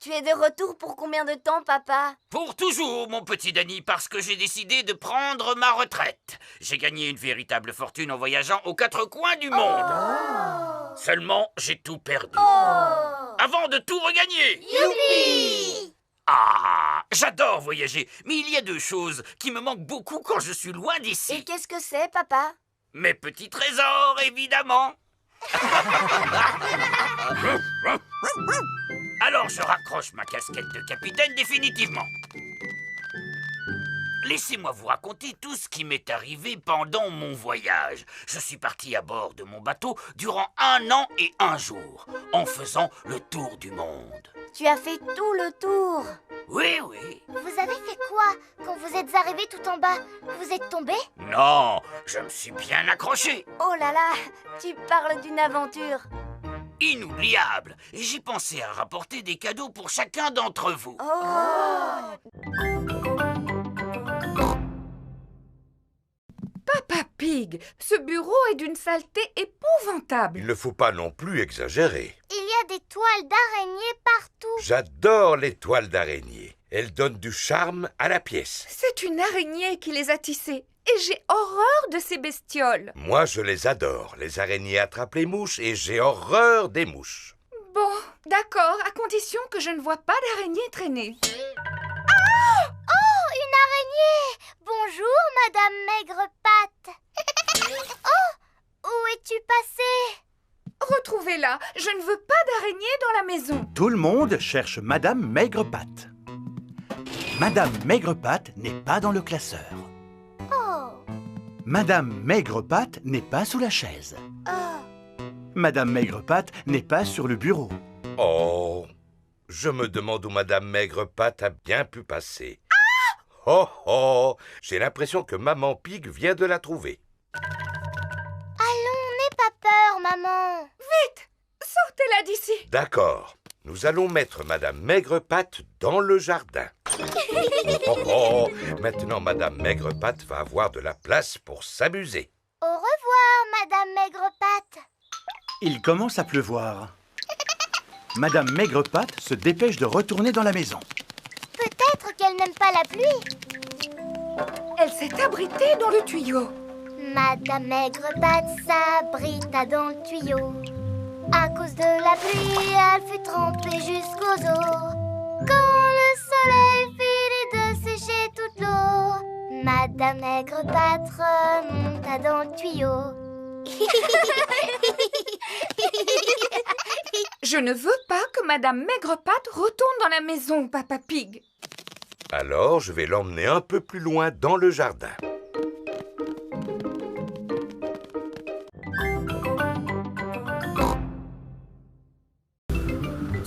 [SPEAKER 7] Tu es de retour pour combien de temps, papa?
[SPEAKER 15] Pour toujours, mon petit Danny, parce que j'ai décidé de prendre ma retraite. J'ai gagné une véritable fortune en voyageant aux quatre coins du monde.
[SPEAKER 7] Oh!
[SPEAKER 15] Seulement, j'ai tout perdu.
[SPEAKER 7] Oh!
[SPEAKER 15] Avant de tout regagner.
[SPEAKER 7] Youpi!
[SPEAKER 15] Ah, j'adore voyager, mais il y a deux choses qui me manquent beaucoup quand je suis loin d'ici.
[SPEAKER 7] Et qu'est-ce que c'est, papa?
[SPEAKER 15] Mes petits trésors, évidemment. Alors je raccroche ma casquette de capitaine définitivement. Laissez-moi vous raconter tout ce qui m'est arrivé pendant mon voyage. Je suis parti à bord de mon bateau durant 1 an et 1 jour, en faisant le tour du monde.
[SPEAKER 7] Tu as fait tout le tour.
[SPEAKER 15] Oui.
[SPEAKER 2] Vous avez fait quoi quand vous êtes arrivé tout en bas? Vous êtes tombé?
[SPEAKER 15] Non, je me suis bien accroché.
[SPEAKER 7] Oh là là, tu parles d'une aventure.
[SPEAKER 15] Inoubliable. Et j'ai pensé à rapporter des cadeaux pour chacun d'entre vous.
[SPEAKER 7] Oh!
[SPEAKER 3] Papa Pig, ce bureau est d'une saleté épouvantable.
[SPEAKER 4] Il ne faut pas non plus exagérer.
[SPEAKER 2] Il y a des toiles d'araignée partout.
[SPEAKER 4] J'adore les toiles d'araignée. Elles donnent du charme à la pièce.
[SPEAKER 3] C'est une araignée qui les a tissées. Et j'ai horreur de ces bestioles.
[SPEAKER 4] Moi, je les adore. Les araignées attrapent les mouches et j'ai horreur des mouches.
[SPEAKER 3] Bon, d'accord, à condition que je ne vois pas d'araignée traîner.
[SPEAKER 2] Ah! Oh, une araignée! Bonjour, Madame Maigrepatte. Oh, où es-tu passée?
[SPEAKER 3] Retrouvez-la, je ne veux pas d'araignée dans la maison.
[SPEAKER 1] Tout le monde cherche Madame Maigrepatte. Madame Maigrepatte n'est pas dans le classeur.
[SPEAKER 2] Oh.
[SPEAKER 1] Madame Maigrepatte n'est pas sous la chaise.
[SPEAKER 2] Oh.
[SPEAKER 1] Madame Maigrepatte n'est pas sur le bureau.
[SPEAKER 4] Oh, je me demande où Madame Maigrepatte a bien pu passer. Oh, j'ai l'impression que Maman Pig vient de la trouver.
[SPEAKER 2] Allons, n'aie pas peur, maman.
[SPEAKER 3] Vite, sortez-la d'ici.
[SPEAKER 4] D'accord, Nous allons mettre Madame Maigrepatte dans le jardin. Maintenant, Madame Maigrepatte va avoir de la place pour s'amuser.
[SPEAKER 2] Au revoir, Madame Maigrepatte.
[SPEAKER 1] Il commence à pleuvoir. Madame Maigrepatte se dépêche de retourner dans la maison.
[SPEAKER 2] Peut-être qu'elle n'aime pas la pluie.
[SPEAKER 3] Elle s'est abritée dans le tuyau.
[SPEAKER 2] Madame Maigrepatte s'abrita dans le tuyau. À cause de la pluie, elle fut trempée jusqu'aux os. Quand le soleil finit de sécher toute l'eau, Madame Maigrepatte remonta dans le tuyau.
[SPEAKER 3] Je ne veux pas que Madame Maigrepatte retourne dans la maison, Papa Pig.
[SPEAKER 4] Alors, je vais l'emmener un peu plus loin dans le jardin.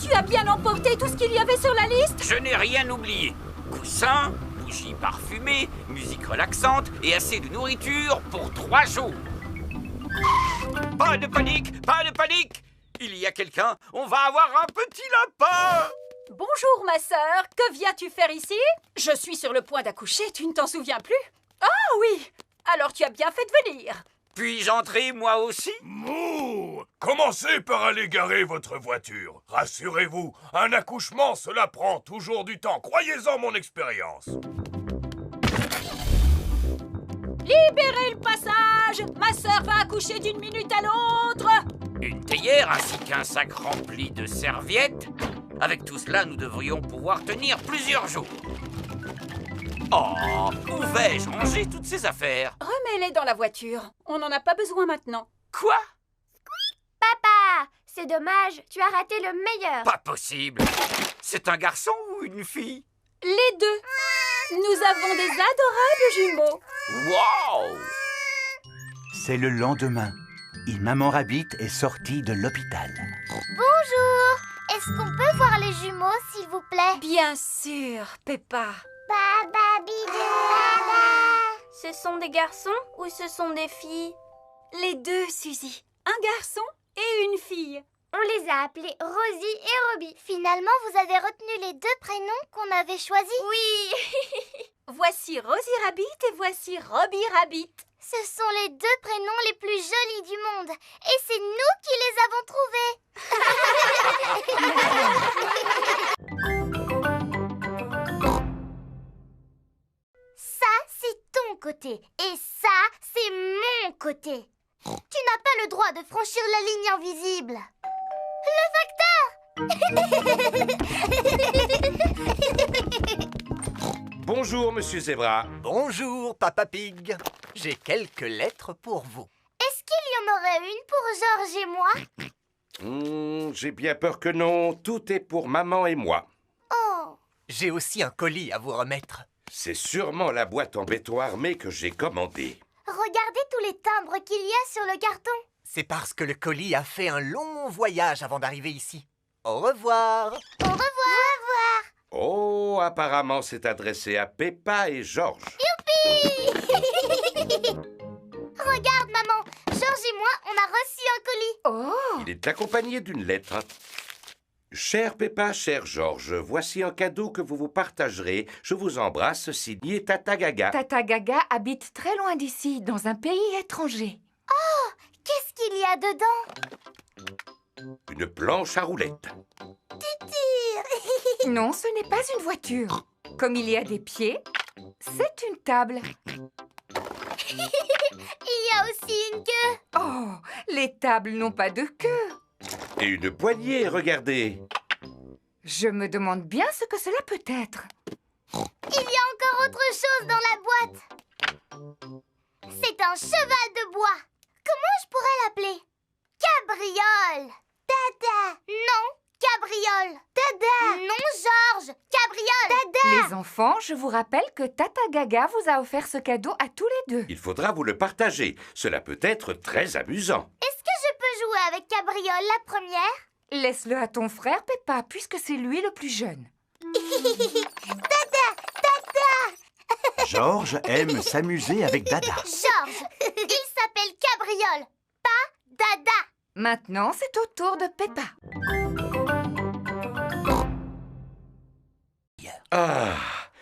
[SPEAKER 8] Tu as bien emporté tout ce qu'il y avait sur la liste?
[SPEAKER 15] Je n'ai rien oublié. Coussins, bougies parfumées, musique relaxante et assez de nourriture pour 3 jours. Pas de panique, pas de panique! Il y a quelqu'un, on va avoir un petit lapin!
[SPEAKER 8] Bonjour, ma sœur. Que viens-tu faire ici? Je suis sur le point d'accoucher, tu ne t'en souviens plus? Ah oui! Alors tu as bien fait de venir.
[SPEAKER 15] Puis-je entrer, moi aussi?
[SPEAKER 6] Mouh! Commencez par aller garer votre voiture. Rassurez-vous, un accouchement, cela prend toujours du temps. Croyez-en mon expérience.
[SPEAKER 8] Libérez le passage! Ma sœur va accoucher d'une minute à l'autre!
[SPEAKER 15] Une théière ainsi qu'un sac rempli de serviettes. Avec tout cela, nous devrions pouvoir tenir plusieurs jours. Oh, où vais-je ranger toutes ces affaires?
[SPEAKER 8] Remets-les dans la voiture. On n'en a pas besoin maintenant.
[SPEAKER 15] Quoi?
[SPEAKER 9] Papa, c'est dommage, tu as raté le meilleur.
[SPEAKER 15] Pas possible. C'est un garçon ou une fille?
[SPEAKER 8] Les deux. Nous avons des adorables jumeaux.
[SPEAKER 15] Wow!
[SPEAKER 1] C'est le lendemain et Maman Rabbit est sortie de l'hôpital.
[SPEAKER 2] Bonjour. Est-ce qu'on peut voir les jumeaux, s'il vous plaît?
[SPEAKER 8] Bien sûr, Peppa.
[SPEAKER 2] Baba bidou.
[SPEAKER 7] Ce sont des garçons ou ce sont des filles?
[SPEAKER 8] Les deux, Suzy. Un garçon et une fille.
[SPEAKER 2] On les a appelés Rosie et Robbie. Finalement, vous avez retenu les 2 prénoms qu'on avait choisis?
[SPEAKER 8] Oui. Voici Rosie Rabbit et voici Robbie Rabbit.
[SPEAKER 2] Ce sont les 2 prénoms les plus jolis du monde. Et c'est nous qui les avons trouvés. Ça, c'est ton côté. Et ça, c'est mon côté. Tu n'as pas le droit de franchir la ligne invisible. Le facteur!
[SPEAKER 4] Bonjour, Monsieur Zebra.
[SPEAKER 5] Bonjour, Papa Pig. J'ai quelques lettres pour vous.
[SPEAKER 2] Est-ce qu'il y en aurait une pour Georges et moi?
[SPEAKER 4] J'ai bien peur que non. Tout est pour maman et moi.
[SPEAKER 2] Oh!
[SPEAKER 5] J'ai aussi un colis à vous remettre.
[SPEAKER 4] C'est sûrement la boîte en béton armé que j'ai commandée.
[SPEAKER 2] Regardez tous les timbres qu'il y a sur le carton.
[SPEAKER 5] C'est parce que le colis a fait un long voyage avant d'arriver ici. Au revoir.
[SPEAKER 2] Au revoir.
[SPEAKER 4] Oh, apparemment c'est adressé à Peppa et Georges.
[SPEAKER 2] Youpi! Regarde, maman. Georges et moi, on a reçu un colis.
[SPEAKER 3] Oh!
[SPEAKER 4] Il est accompagné d'une lettre. Chère Peppa, cher Georges, voici un cadeau que vous vous partagerez. Je vous embrasse, signé Tata Gaga.
[SPEAKER 3] Tata Gaga habite très loin d'ici, dans un pays étranger.
[SPEAKER 2] Oh! Qu'est-ce qu'il y a dedans?
[SPEAKER 4] Une planche à roulettes.
[SPEAKER 2] Tu tires.
[SPEAKER 3] Non, ce n'est pas une voiture. Comme il y a des pieds, c'est une table.
[SPEAKER 2] Il y a aussi une queue.
[SPEAKER 3] Oh, les tables n'ont pas de queue.
[SPEAKER 4] Et une poignée, regardez.
[SPEAKER 3] Je me demande bien ce que cela peut être.
[SPEAKER 2] Il y a encore autre chose dans la boîte. C'est un cheval de bois. Comment je pourrais l'appeler? Cabriole. Dada. Non, cabriole. Dada. Non, Georges. Cabriole. Dada.
[SPEAKER 3] Les enfants, je vous rappelle que Tata Gaga vous a offert ce cadeau à tous les deux.
[SPEAKER 4] Il faudra vous le partager. Cela peut être très amusant.
[SPEAKER 2] Est-ce que je peux jouer avec Cabriole la première?
[SPEAKER 3] Laisse-le à ton frère, Peppa, puisque c'est lui le plus jeune.
[SPEAKER 2] Dada. Dada.
[SPEAKER 1] Georges aime s'amuser avec Dada.
[SPEAKER 2] Georges, il s'appelle Cabriole, pas Dada.
[SPEAKER 3] Maintenant, c'est au tour de Peppa.
[SPEAKER 4] Ah,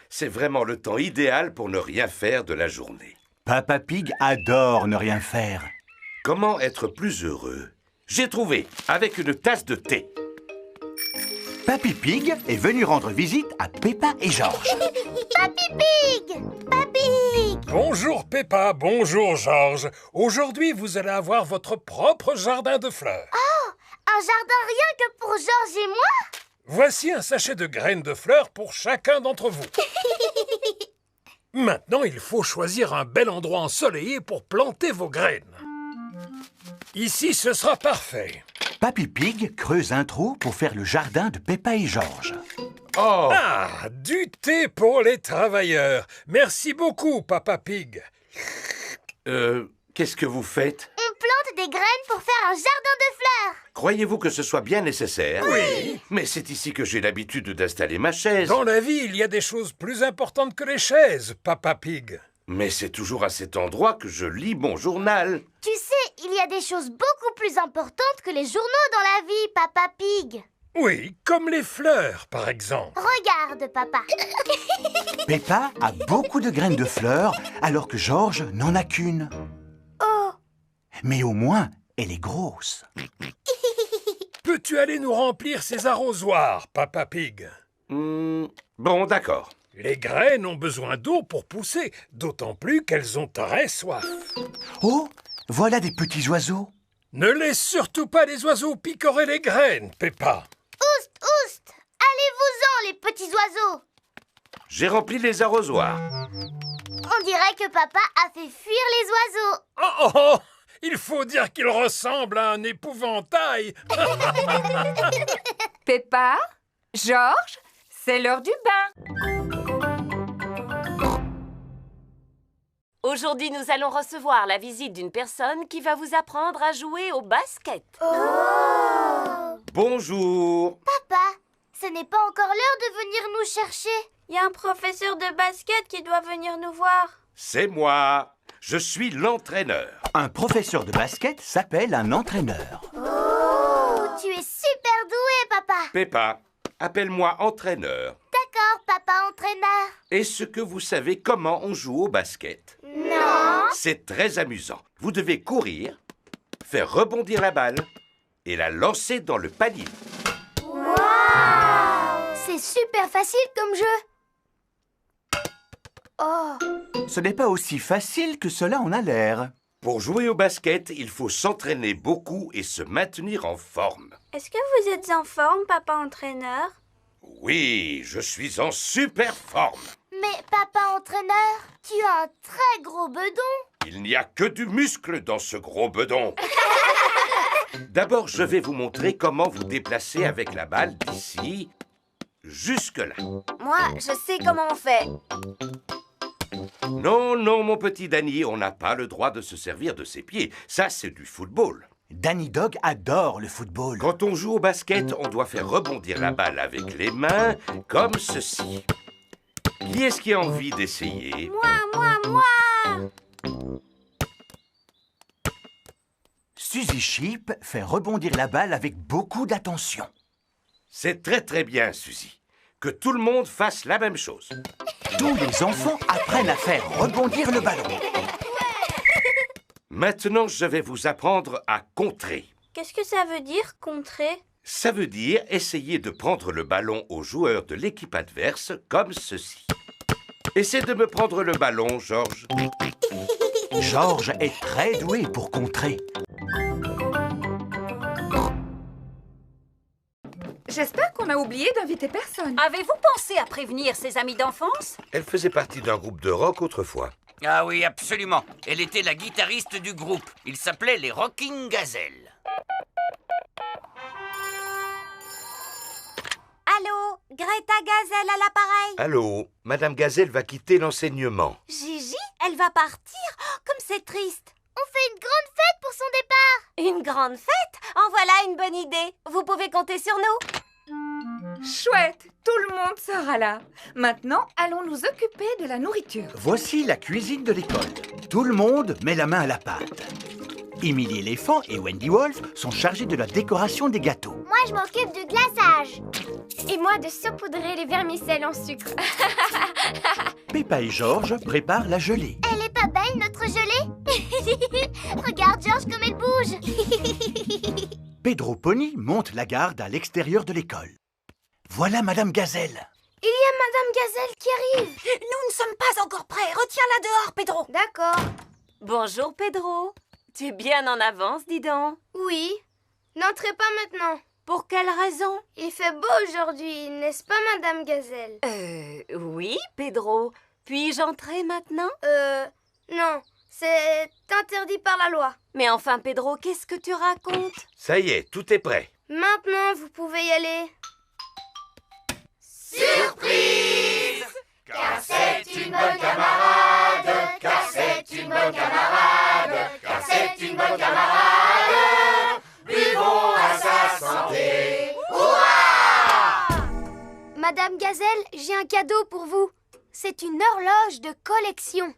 [SPEAKER 4] c'est vraiment le temps idéal pour ne rien faire de la journée.
[SPEAKER 1] Papa Pig adore ne rien faire.
[SPEAKER 4] Comment être plus heureux? J'ai trouvé, avec une tasse de thé.
[SPEAKER 1] Papy Pig est venu rendre visite à Peppa et Georges.
[SPEAKER 2] Papy Pig! Papy!
[SPEAKER 10] Bonjour Peppa, bonjour Georges. Aujourd'hui, vous allez avoir votre propre jardin de fleurs.
[SPEAKER 2] Oh! Un jardin rien que pour Georges et moi?
[SPEAKER 10] Voici un sachet de graines de fleurs pour chacun d'entre vous. Maintenant, il faut choisir un bel endroit ensoleillé pour planter vos graines. Ici, ce sera parfait.
[SPEAKER 1] Papy Pig creuse un trou pour faire le jardin de Peppa et Georges.
[SPEAKER 10] Oh! Ah, du thé pour les travailleurs. Merci beaucoup, Papa Pig.
[SPEAKER 4] Qu'est-ce que vous faites?
[SPEAKER 2] On plante des graines pour faire un jardin de fleurs.
[SPEAKER 4] Croyez-vous que ce soit bien nécessaire?
[SPEAKER 10] Oui.
[SPEAKER 4] Mais c'est ici que j'ai l'habitude d'installer ma chaise.
[SPEAKER 10] Dans la vie, il y a des choses plus importantes que les chaises, Papa Pig.
[SPEAKER 4] Mais c'est toujours à cet endroit que je lis mon journal.
[SPEAKER 2] Tu sais, il y a des choses beaucoup plus importantes que les journaux dans la vie, Papa Pig.
[SPEAKER 10] Oui, comme les fleurs, par exemple.
[SPEAKER 2] Regarde, papa.
[SPEAKER 1] Peppa a beaucoup de graines de fleurs, alors que Georges n'en a qu'une.
[SPEAKER 2] Oh!
[SPEAKER 1] Mais au moins, elle est grosse.
[SPEAKER 10] Peux-tu aller nous remplir ces arrosoirs, Papa Pig?
[SPEAKER 4] Bon, d'accord.
[SPEAKER 10] Les graines ont besoin d'eau pour pousser, d'autant plus qu'elles ont très soif.
[SPEAKER 1] Oh, voilà des petits oiseaux.
[SPEAKER 10] Ne laisse surtout pas les oiseaux picorer les graines, Peppa.
[SPEAKER 2] Oust, oust! Allez-vous-en, les petits oiseaux!
[SPEAKER 4] J'ai rempli les arrosoirs.
[SPEAKER 2] On dirait que papa a fait fuir les oiseaux.
[SPEAKER 10] Oh, oh, oh! Il faut dire qu'il ressemble à un épouvantail.
[SPEAKER 3] Peppa, Georges, c'est l'heure du bain.
[SPEAKER 13] Aujourd'hui, nous allons recevoir la visite d'une personne qui va vous apprendre à jouer au basket.
[SPEAKER 2] Oh!
[SPEAKER 4] Bonjour.
[SPEAKER 2] Papa, ce n'est pas encore l'heure de venir nous chercher.
[SPEAKER 7] Il y a un professeur de basket qui doit venir nous voir.
[SPEAKER 4] C'est moi. Je suis l'entraîneur.
[SPEAKER 1] Un professeur de basket s'appelle un entraîneur.
[SPEAKER 2] Oh! Tu es super doué, papa.
[SPEAKER 4] Peppa, appelle-moi entraîneur.
[SPEAKER 2] D'accord, papa entraîneur.
[SPEAKER 4] Est-ce que vous savez comment on joue au basket?
[SPEAKER 2] Non.
[SPEAKER 4] C'est très amusant. Vous devez courir, faire rebondir la balle et la lancer dans le panier.
[SPEAKER 2] Wow! C'est super facile comme jeu. Oh!
[SPEAKER 1] Ce n'est pas aussi facile que cela en a l'air.
[SPEAKER 4] Pour jouer au basket, il faut s'entraîner beaucoup et se maintenir en forme.
[SPEAKER 7] Est-ce que vous êtes en forme, papa entraîneur?
[SPEAKER 4] Oui, je suis en super forme.
[SPEAKER 2] Mais papa entraîneur, tu as un très gros bedon.
[SPEAKER 4] Il n'y a que du muscle dans ce gros bedon. D'abord, je vais vous montrer comment vous déplacer avec la balle d'ici jusque-là.
[SPEAKER 2] Moi, je sais comment on fait.
[SPEAKER 4] Non, non, mon petit Danny, on n'a pas le droit de se servir de ses pieds. Ça, c'est du football.
[SPEAKER 1] Danny Dog adore le football.
[SPEAKER 4] Quand on joue au basket, on doit faire rebondir la balle avec les mains, comme ceci. Qui est-ce qui a envie d'essayer?
[SPEAKER 7] Moi!
[SPEAKER 1] Suzy Sheep fait rebondir la balle avec beaucoup d'attention.
[SPEAKER 4] C'est très très bien, Suzy. Que tout le monde fasse la même chose.
[SPEAKER 1] Tous les enfants apprennent à faire rebondir le ballon.
[SPEAKER 4] Maintenant, je vais vous apprendre à contrer.
[SPEAKER 7] Qu'est-ce que ça veut dire, contrer?
[SPEAKER 4] Ça veut dire essayer de prendre le ballon aux joueurs de l'équipe adverse comme ceci. Essaie de me prendre le ballon, Georges.
[SPEAKER 1] Georges est très doué pour contrer.
[SPEAKER 3] J'espère qu'on a oublié d'inviter personne.
[SPEAKER 8] Avez-vous pensé à prévenir ses amis d'enfance?
[SPEAKER 4] Elle faisait partie d'un groupe de rock autrefois.
[SPEAKER 15] Ah oui, absolument. Elle était la guitariste du groupe. Il s'appelait les Rocking Gazelles.
[SPEAKER 2] Allô, Greta Gazelle à l'appareil.
[SPEAKER 4] Allô, Madame Gazelle va quitter l'enseignement.
[SPEAKER 2] Gigi, elle va partir? Oh, comme c'est triste. On fait une grande fête pour son départ.
[SPEAKER 13] Une grande fête? En voilà une bonne idée. Vous pouvez compter sur nous.
[SPEAKER 3] Chouette, tout le monde sera là. Maintenant, allons nous occuper de la nourriture.
[SPEAKER 1] Voici la cuisine de l'école. Tout le monde met la main à la pâte. Emily Éléphant et Wendy Wolf sont chargés de la décoration des gâteaux.
[SPEAKER 2] Moi, je m'occupe du glaçage.
[SPEAKER 9] Et moi de saupoudrer les vermicelles en sucre.
[SPEAKER 1] Peppa et George préparent la gelée.
[SPEAKER 2] Elle est pas belle, notre gelée? Regarde, George, comme elle bouge.
[SPEAKER 1] Pedro Pony monte la garde à l'extérieur de l'école. Voilà Madame Gazelle.
[SPEAKER 7] Il y a Madame Gazelle qui arrive.
[SPEAKER 8] Nous ne sommes pas encore prêts. Retiens-la dehors, Pedro.
[SPEAKER 7] D'accord.
[SPEAKER 13] Bonjour, Pedro. Tu es bien en avance, dis donc.
[SPEAKER 7] Oui. N'entrez pas maintenant.
[SPEAKER 13] Pour quelle raison?
[SPEAKER 7] Il fait beau aujourd'hui, n'est-ce pas, Madame Gazelle?
[SPEAKER 13] Oui, Pedro. Puis-je entrer maintenant?
[SPEAKER 7] Non. C'est interdit par la loi.
[SPEAKER 13] Mais enfin, Pedro, qu'est-ce que tu racontes?
[SPEAKER 4] Ça y est, tout est prêt.
[SPEAKER 7] Maintenant, vous pouvez y aller.
[SPEAKER 9] Surprise! Car c'est une bonne camarade, car c'est une bonne camarade, car c'est une bonne camarade. Buvons à sa santé. Hurrah!
[SPEAKER 7] Madame Gazelle, j'ai un cadeau pour vous. C'est une horloge de collection.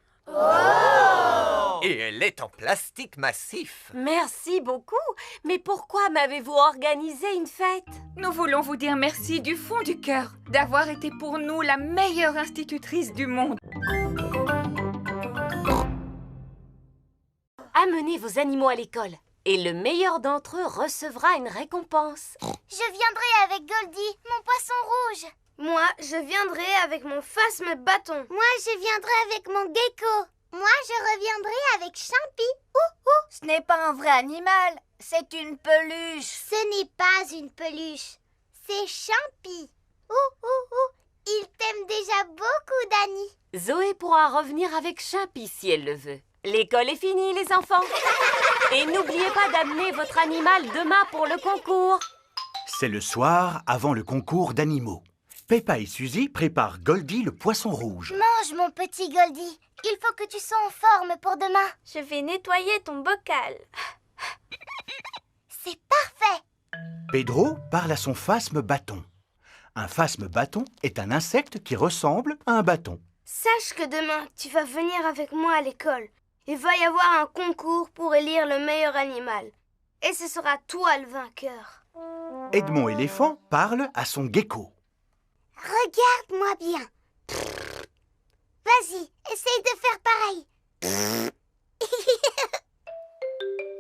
[SPEAKER 5] Et elle est en plastique massif.
[SPEAKER 13] Merci beaucoup. Mais pourquoi m'avez-vous organisé une fête?
[SPEAKER 3] Nous voulons vous dire merci du fond du cœur d'avoir été pour nous la meilleure institutrice du monde.
[SPEAKER 13] Amenez vos animaux à l'école et le meilleur d'entre eux recevra une récompense.
[SPEAKER 2] Je viendrai avec Goldie, mon poisson rouge.
[SPEAKER 7] Moi, je viendrai avec mon phasme bâton.
[SPEAKER 2] Moi, je viendrai avec mon gecko. Moi, je reviendrai avec Champy.
[SPEAKER 16] Ce n'est pas un vrai animal, c'est une peluche.
[SPEAKER 2] Ce n'est pas une peluche, c'est Champy. Il t'aime déjà beaucoup, Dani.
[SPEAKER 13] Zoé pourra revenir avec Champy si elle le veut. L'école est finie, les enfants. Et n'oubliez pas d'amener votre animal demain pour le concours.
[SPEAKER 1] C'est le soir avant le concours d'animaux. Peppa et Suzy préparent Goldie le poisson rouge.
[SPEAKER 2] Mange, mon petit Goldie. Il faut que tu sois en forme pour demain.
[SPEAKER 7] Je vais nettoyer ton bocal.
[SPEAKER 2] C'est parfait.
[SPEAKER 1] Pedro parle à son phasme bâton. Un phasme bâton est un insecte qui ressemble à un bâton.
[SPEAKER 7] Sache que demain, tu vas venir avec moi à l'école. Il va y avoir un concours pour élire le meilleur animal. Et ce sera toi le vainqueur.
[SPEAKER 1] Edmond Éléphant parle à son gecko.
[SPEAKER 2] Regarde-moi bien. Vas-y, essaye de faire pareil.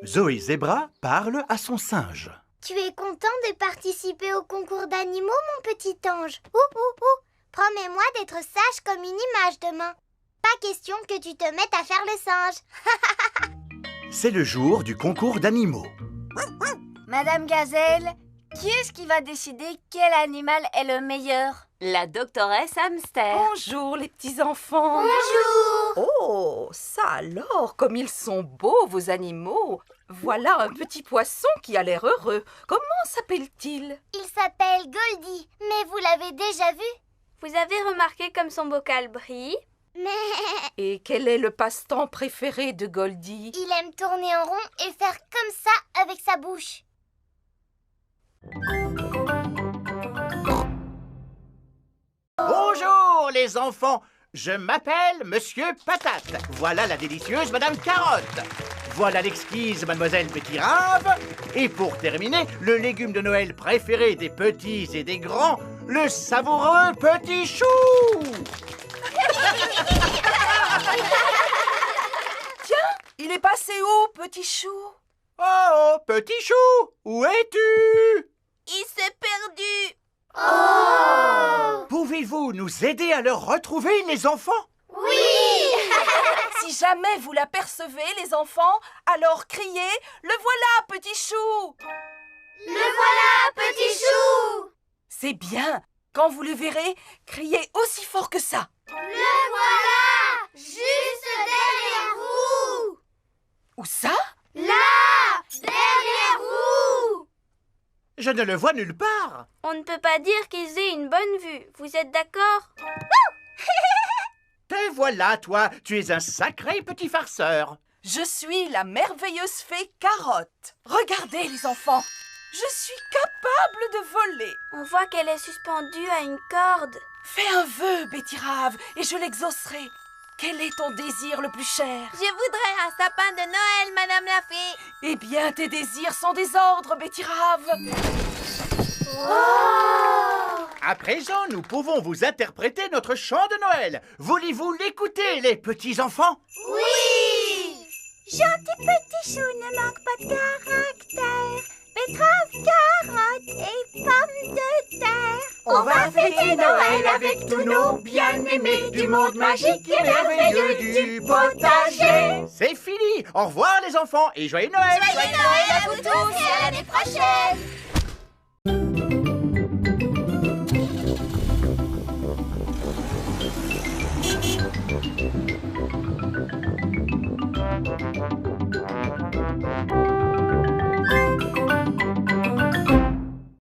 [SPEAKER 1] Zoé Zébra parle à son singe.
[SPEAKER 2] Tu es content de participer au concours d'animaux, mon petit ange? Promets-moi d'être sage comme une image demain. Pas question que tu te mettes à faire le singe.
[SPEAKER 1] C'est le jour du concours d'animaux.
[SPEAKER 16] Madame Gazelle, qui est-ce qui va décider quel animal est le meilleur?
[SPEAKER 13] La doctoresse Hamster.
[SPEAKER 12] Bonjour les petits enfants.
[SPEAKER 2] Bonjour.
[SPEAKER 12] Oh, ça alors, comme ils sont beaux vos animaux. Voilà un petit poisson qui a l'air heureux. Comment s'appelle-t-il?
[SPEAKER 2] Il s'appelle Goldie, mais vous l'avez déjà vu?
[SPEAKER 7] Vous avez remarqué comme son bocal brille?
[SPEAKER 2] Mais...
[SPEAKER 12] Et quel est le passe-temps préféré de Goldie?
[SPEAKER 2] Il aime tourner en rond et faire comme ça avec sa bouche.
[SPEAKER 1] Bonjour les enfants, je m'appelle Monsieur Patate. Voilà la délicieuse Madame Carotte. Voilà l'exquise Mademoiselle Petit Rave. Et pour terminer, le légume de Noël préféré des petits et des grands, le savoureux Petit Chou.
[SPEAKER 12] Tiens, il est passé où, Petit Chou?
[SPEAKER 1] Oh, Petit Chou, où es-tu?
[SPEAKER 16] Il s'est perdu.
[SPEAKER 2] Oh!
[SPEAKER 1] Pouvez-vous nous aider à le retrouver, les enfants?
[SPEAKER 2] Oui!
[SPEAKER 12] Si jamais vous l'apercevez, les enfants, alors criez « Le voilà, Petit Chou !»
[SPEAKER 2] Le voilà, Petit Chou!
[SPEAKER 12] C'est bien. Quand vous le verrez, criez aussi fort que ça.
[SPEAKER 2] Le voilà! Juste derrière vous!
[SPEAKER 12] Où ça?
[SPEAKER 2] Là! Derrière vous!
[SPEAKER 1] Je ne le vois nulle part.
[SPEAKER 7] On ne peut pas dire qu'ils aient une bonne vue. Vous êtes d'accord?
[SPEAKER 1] Te voilà, toi. Tu es un sacré petit farceur.
[SPEAKER 12] Je suis la merveilleuse fée Carotte. Regardez, les enfants. Je suis capable de voler.
[SPEAKER 7] On voit qu'elle est suspendue à une corde.
[SPEAKER 12] Fais un vœu, Betty Rave, et je l'exaucerai. Quel est ton désir le plus cher?
[SPEAKER 16] Je voudrais un sapin de Noël, Madame la Fée.
[SPEAKER 12] Eh bien, tes désirs sont des ordres, Betty Rave.
[SPEAKER 1] À présent, nous pouvons vous interpréter notre chant de Noël. Voulez-vous l'écouter, les petits enfants?
[SPEAKER 9] Oui! Gentil petit chou ne manque pas de caractère. Betterave, carotte et pommes de terre. On va fêter Noël avec tous nos bien-aimés du monde magique et merveilleux du potager.
[SPEAKER 1] C'est fini. Au revoir les enfants et joyeux Noël.
[SPEAKER 9] Joyeux Noël à vous tous et à l'année prochaine.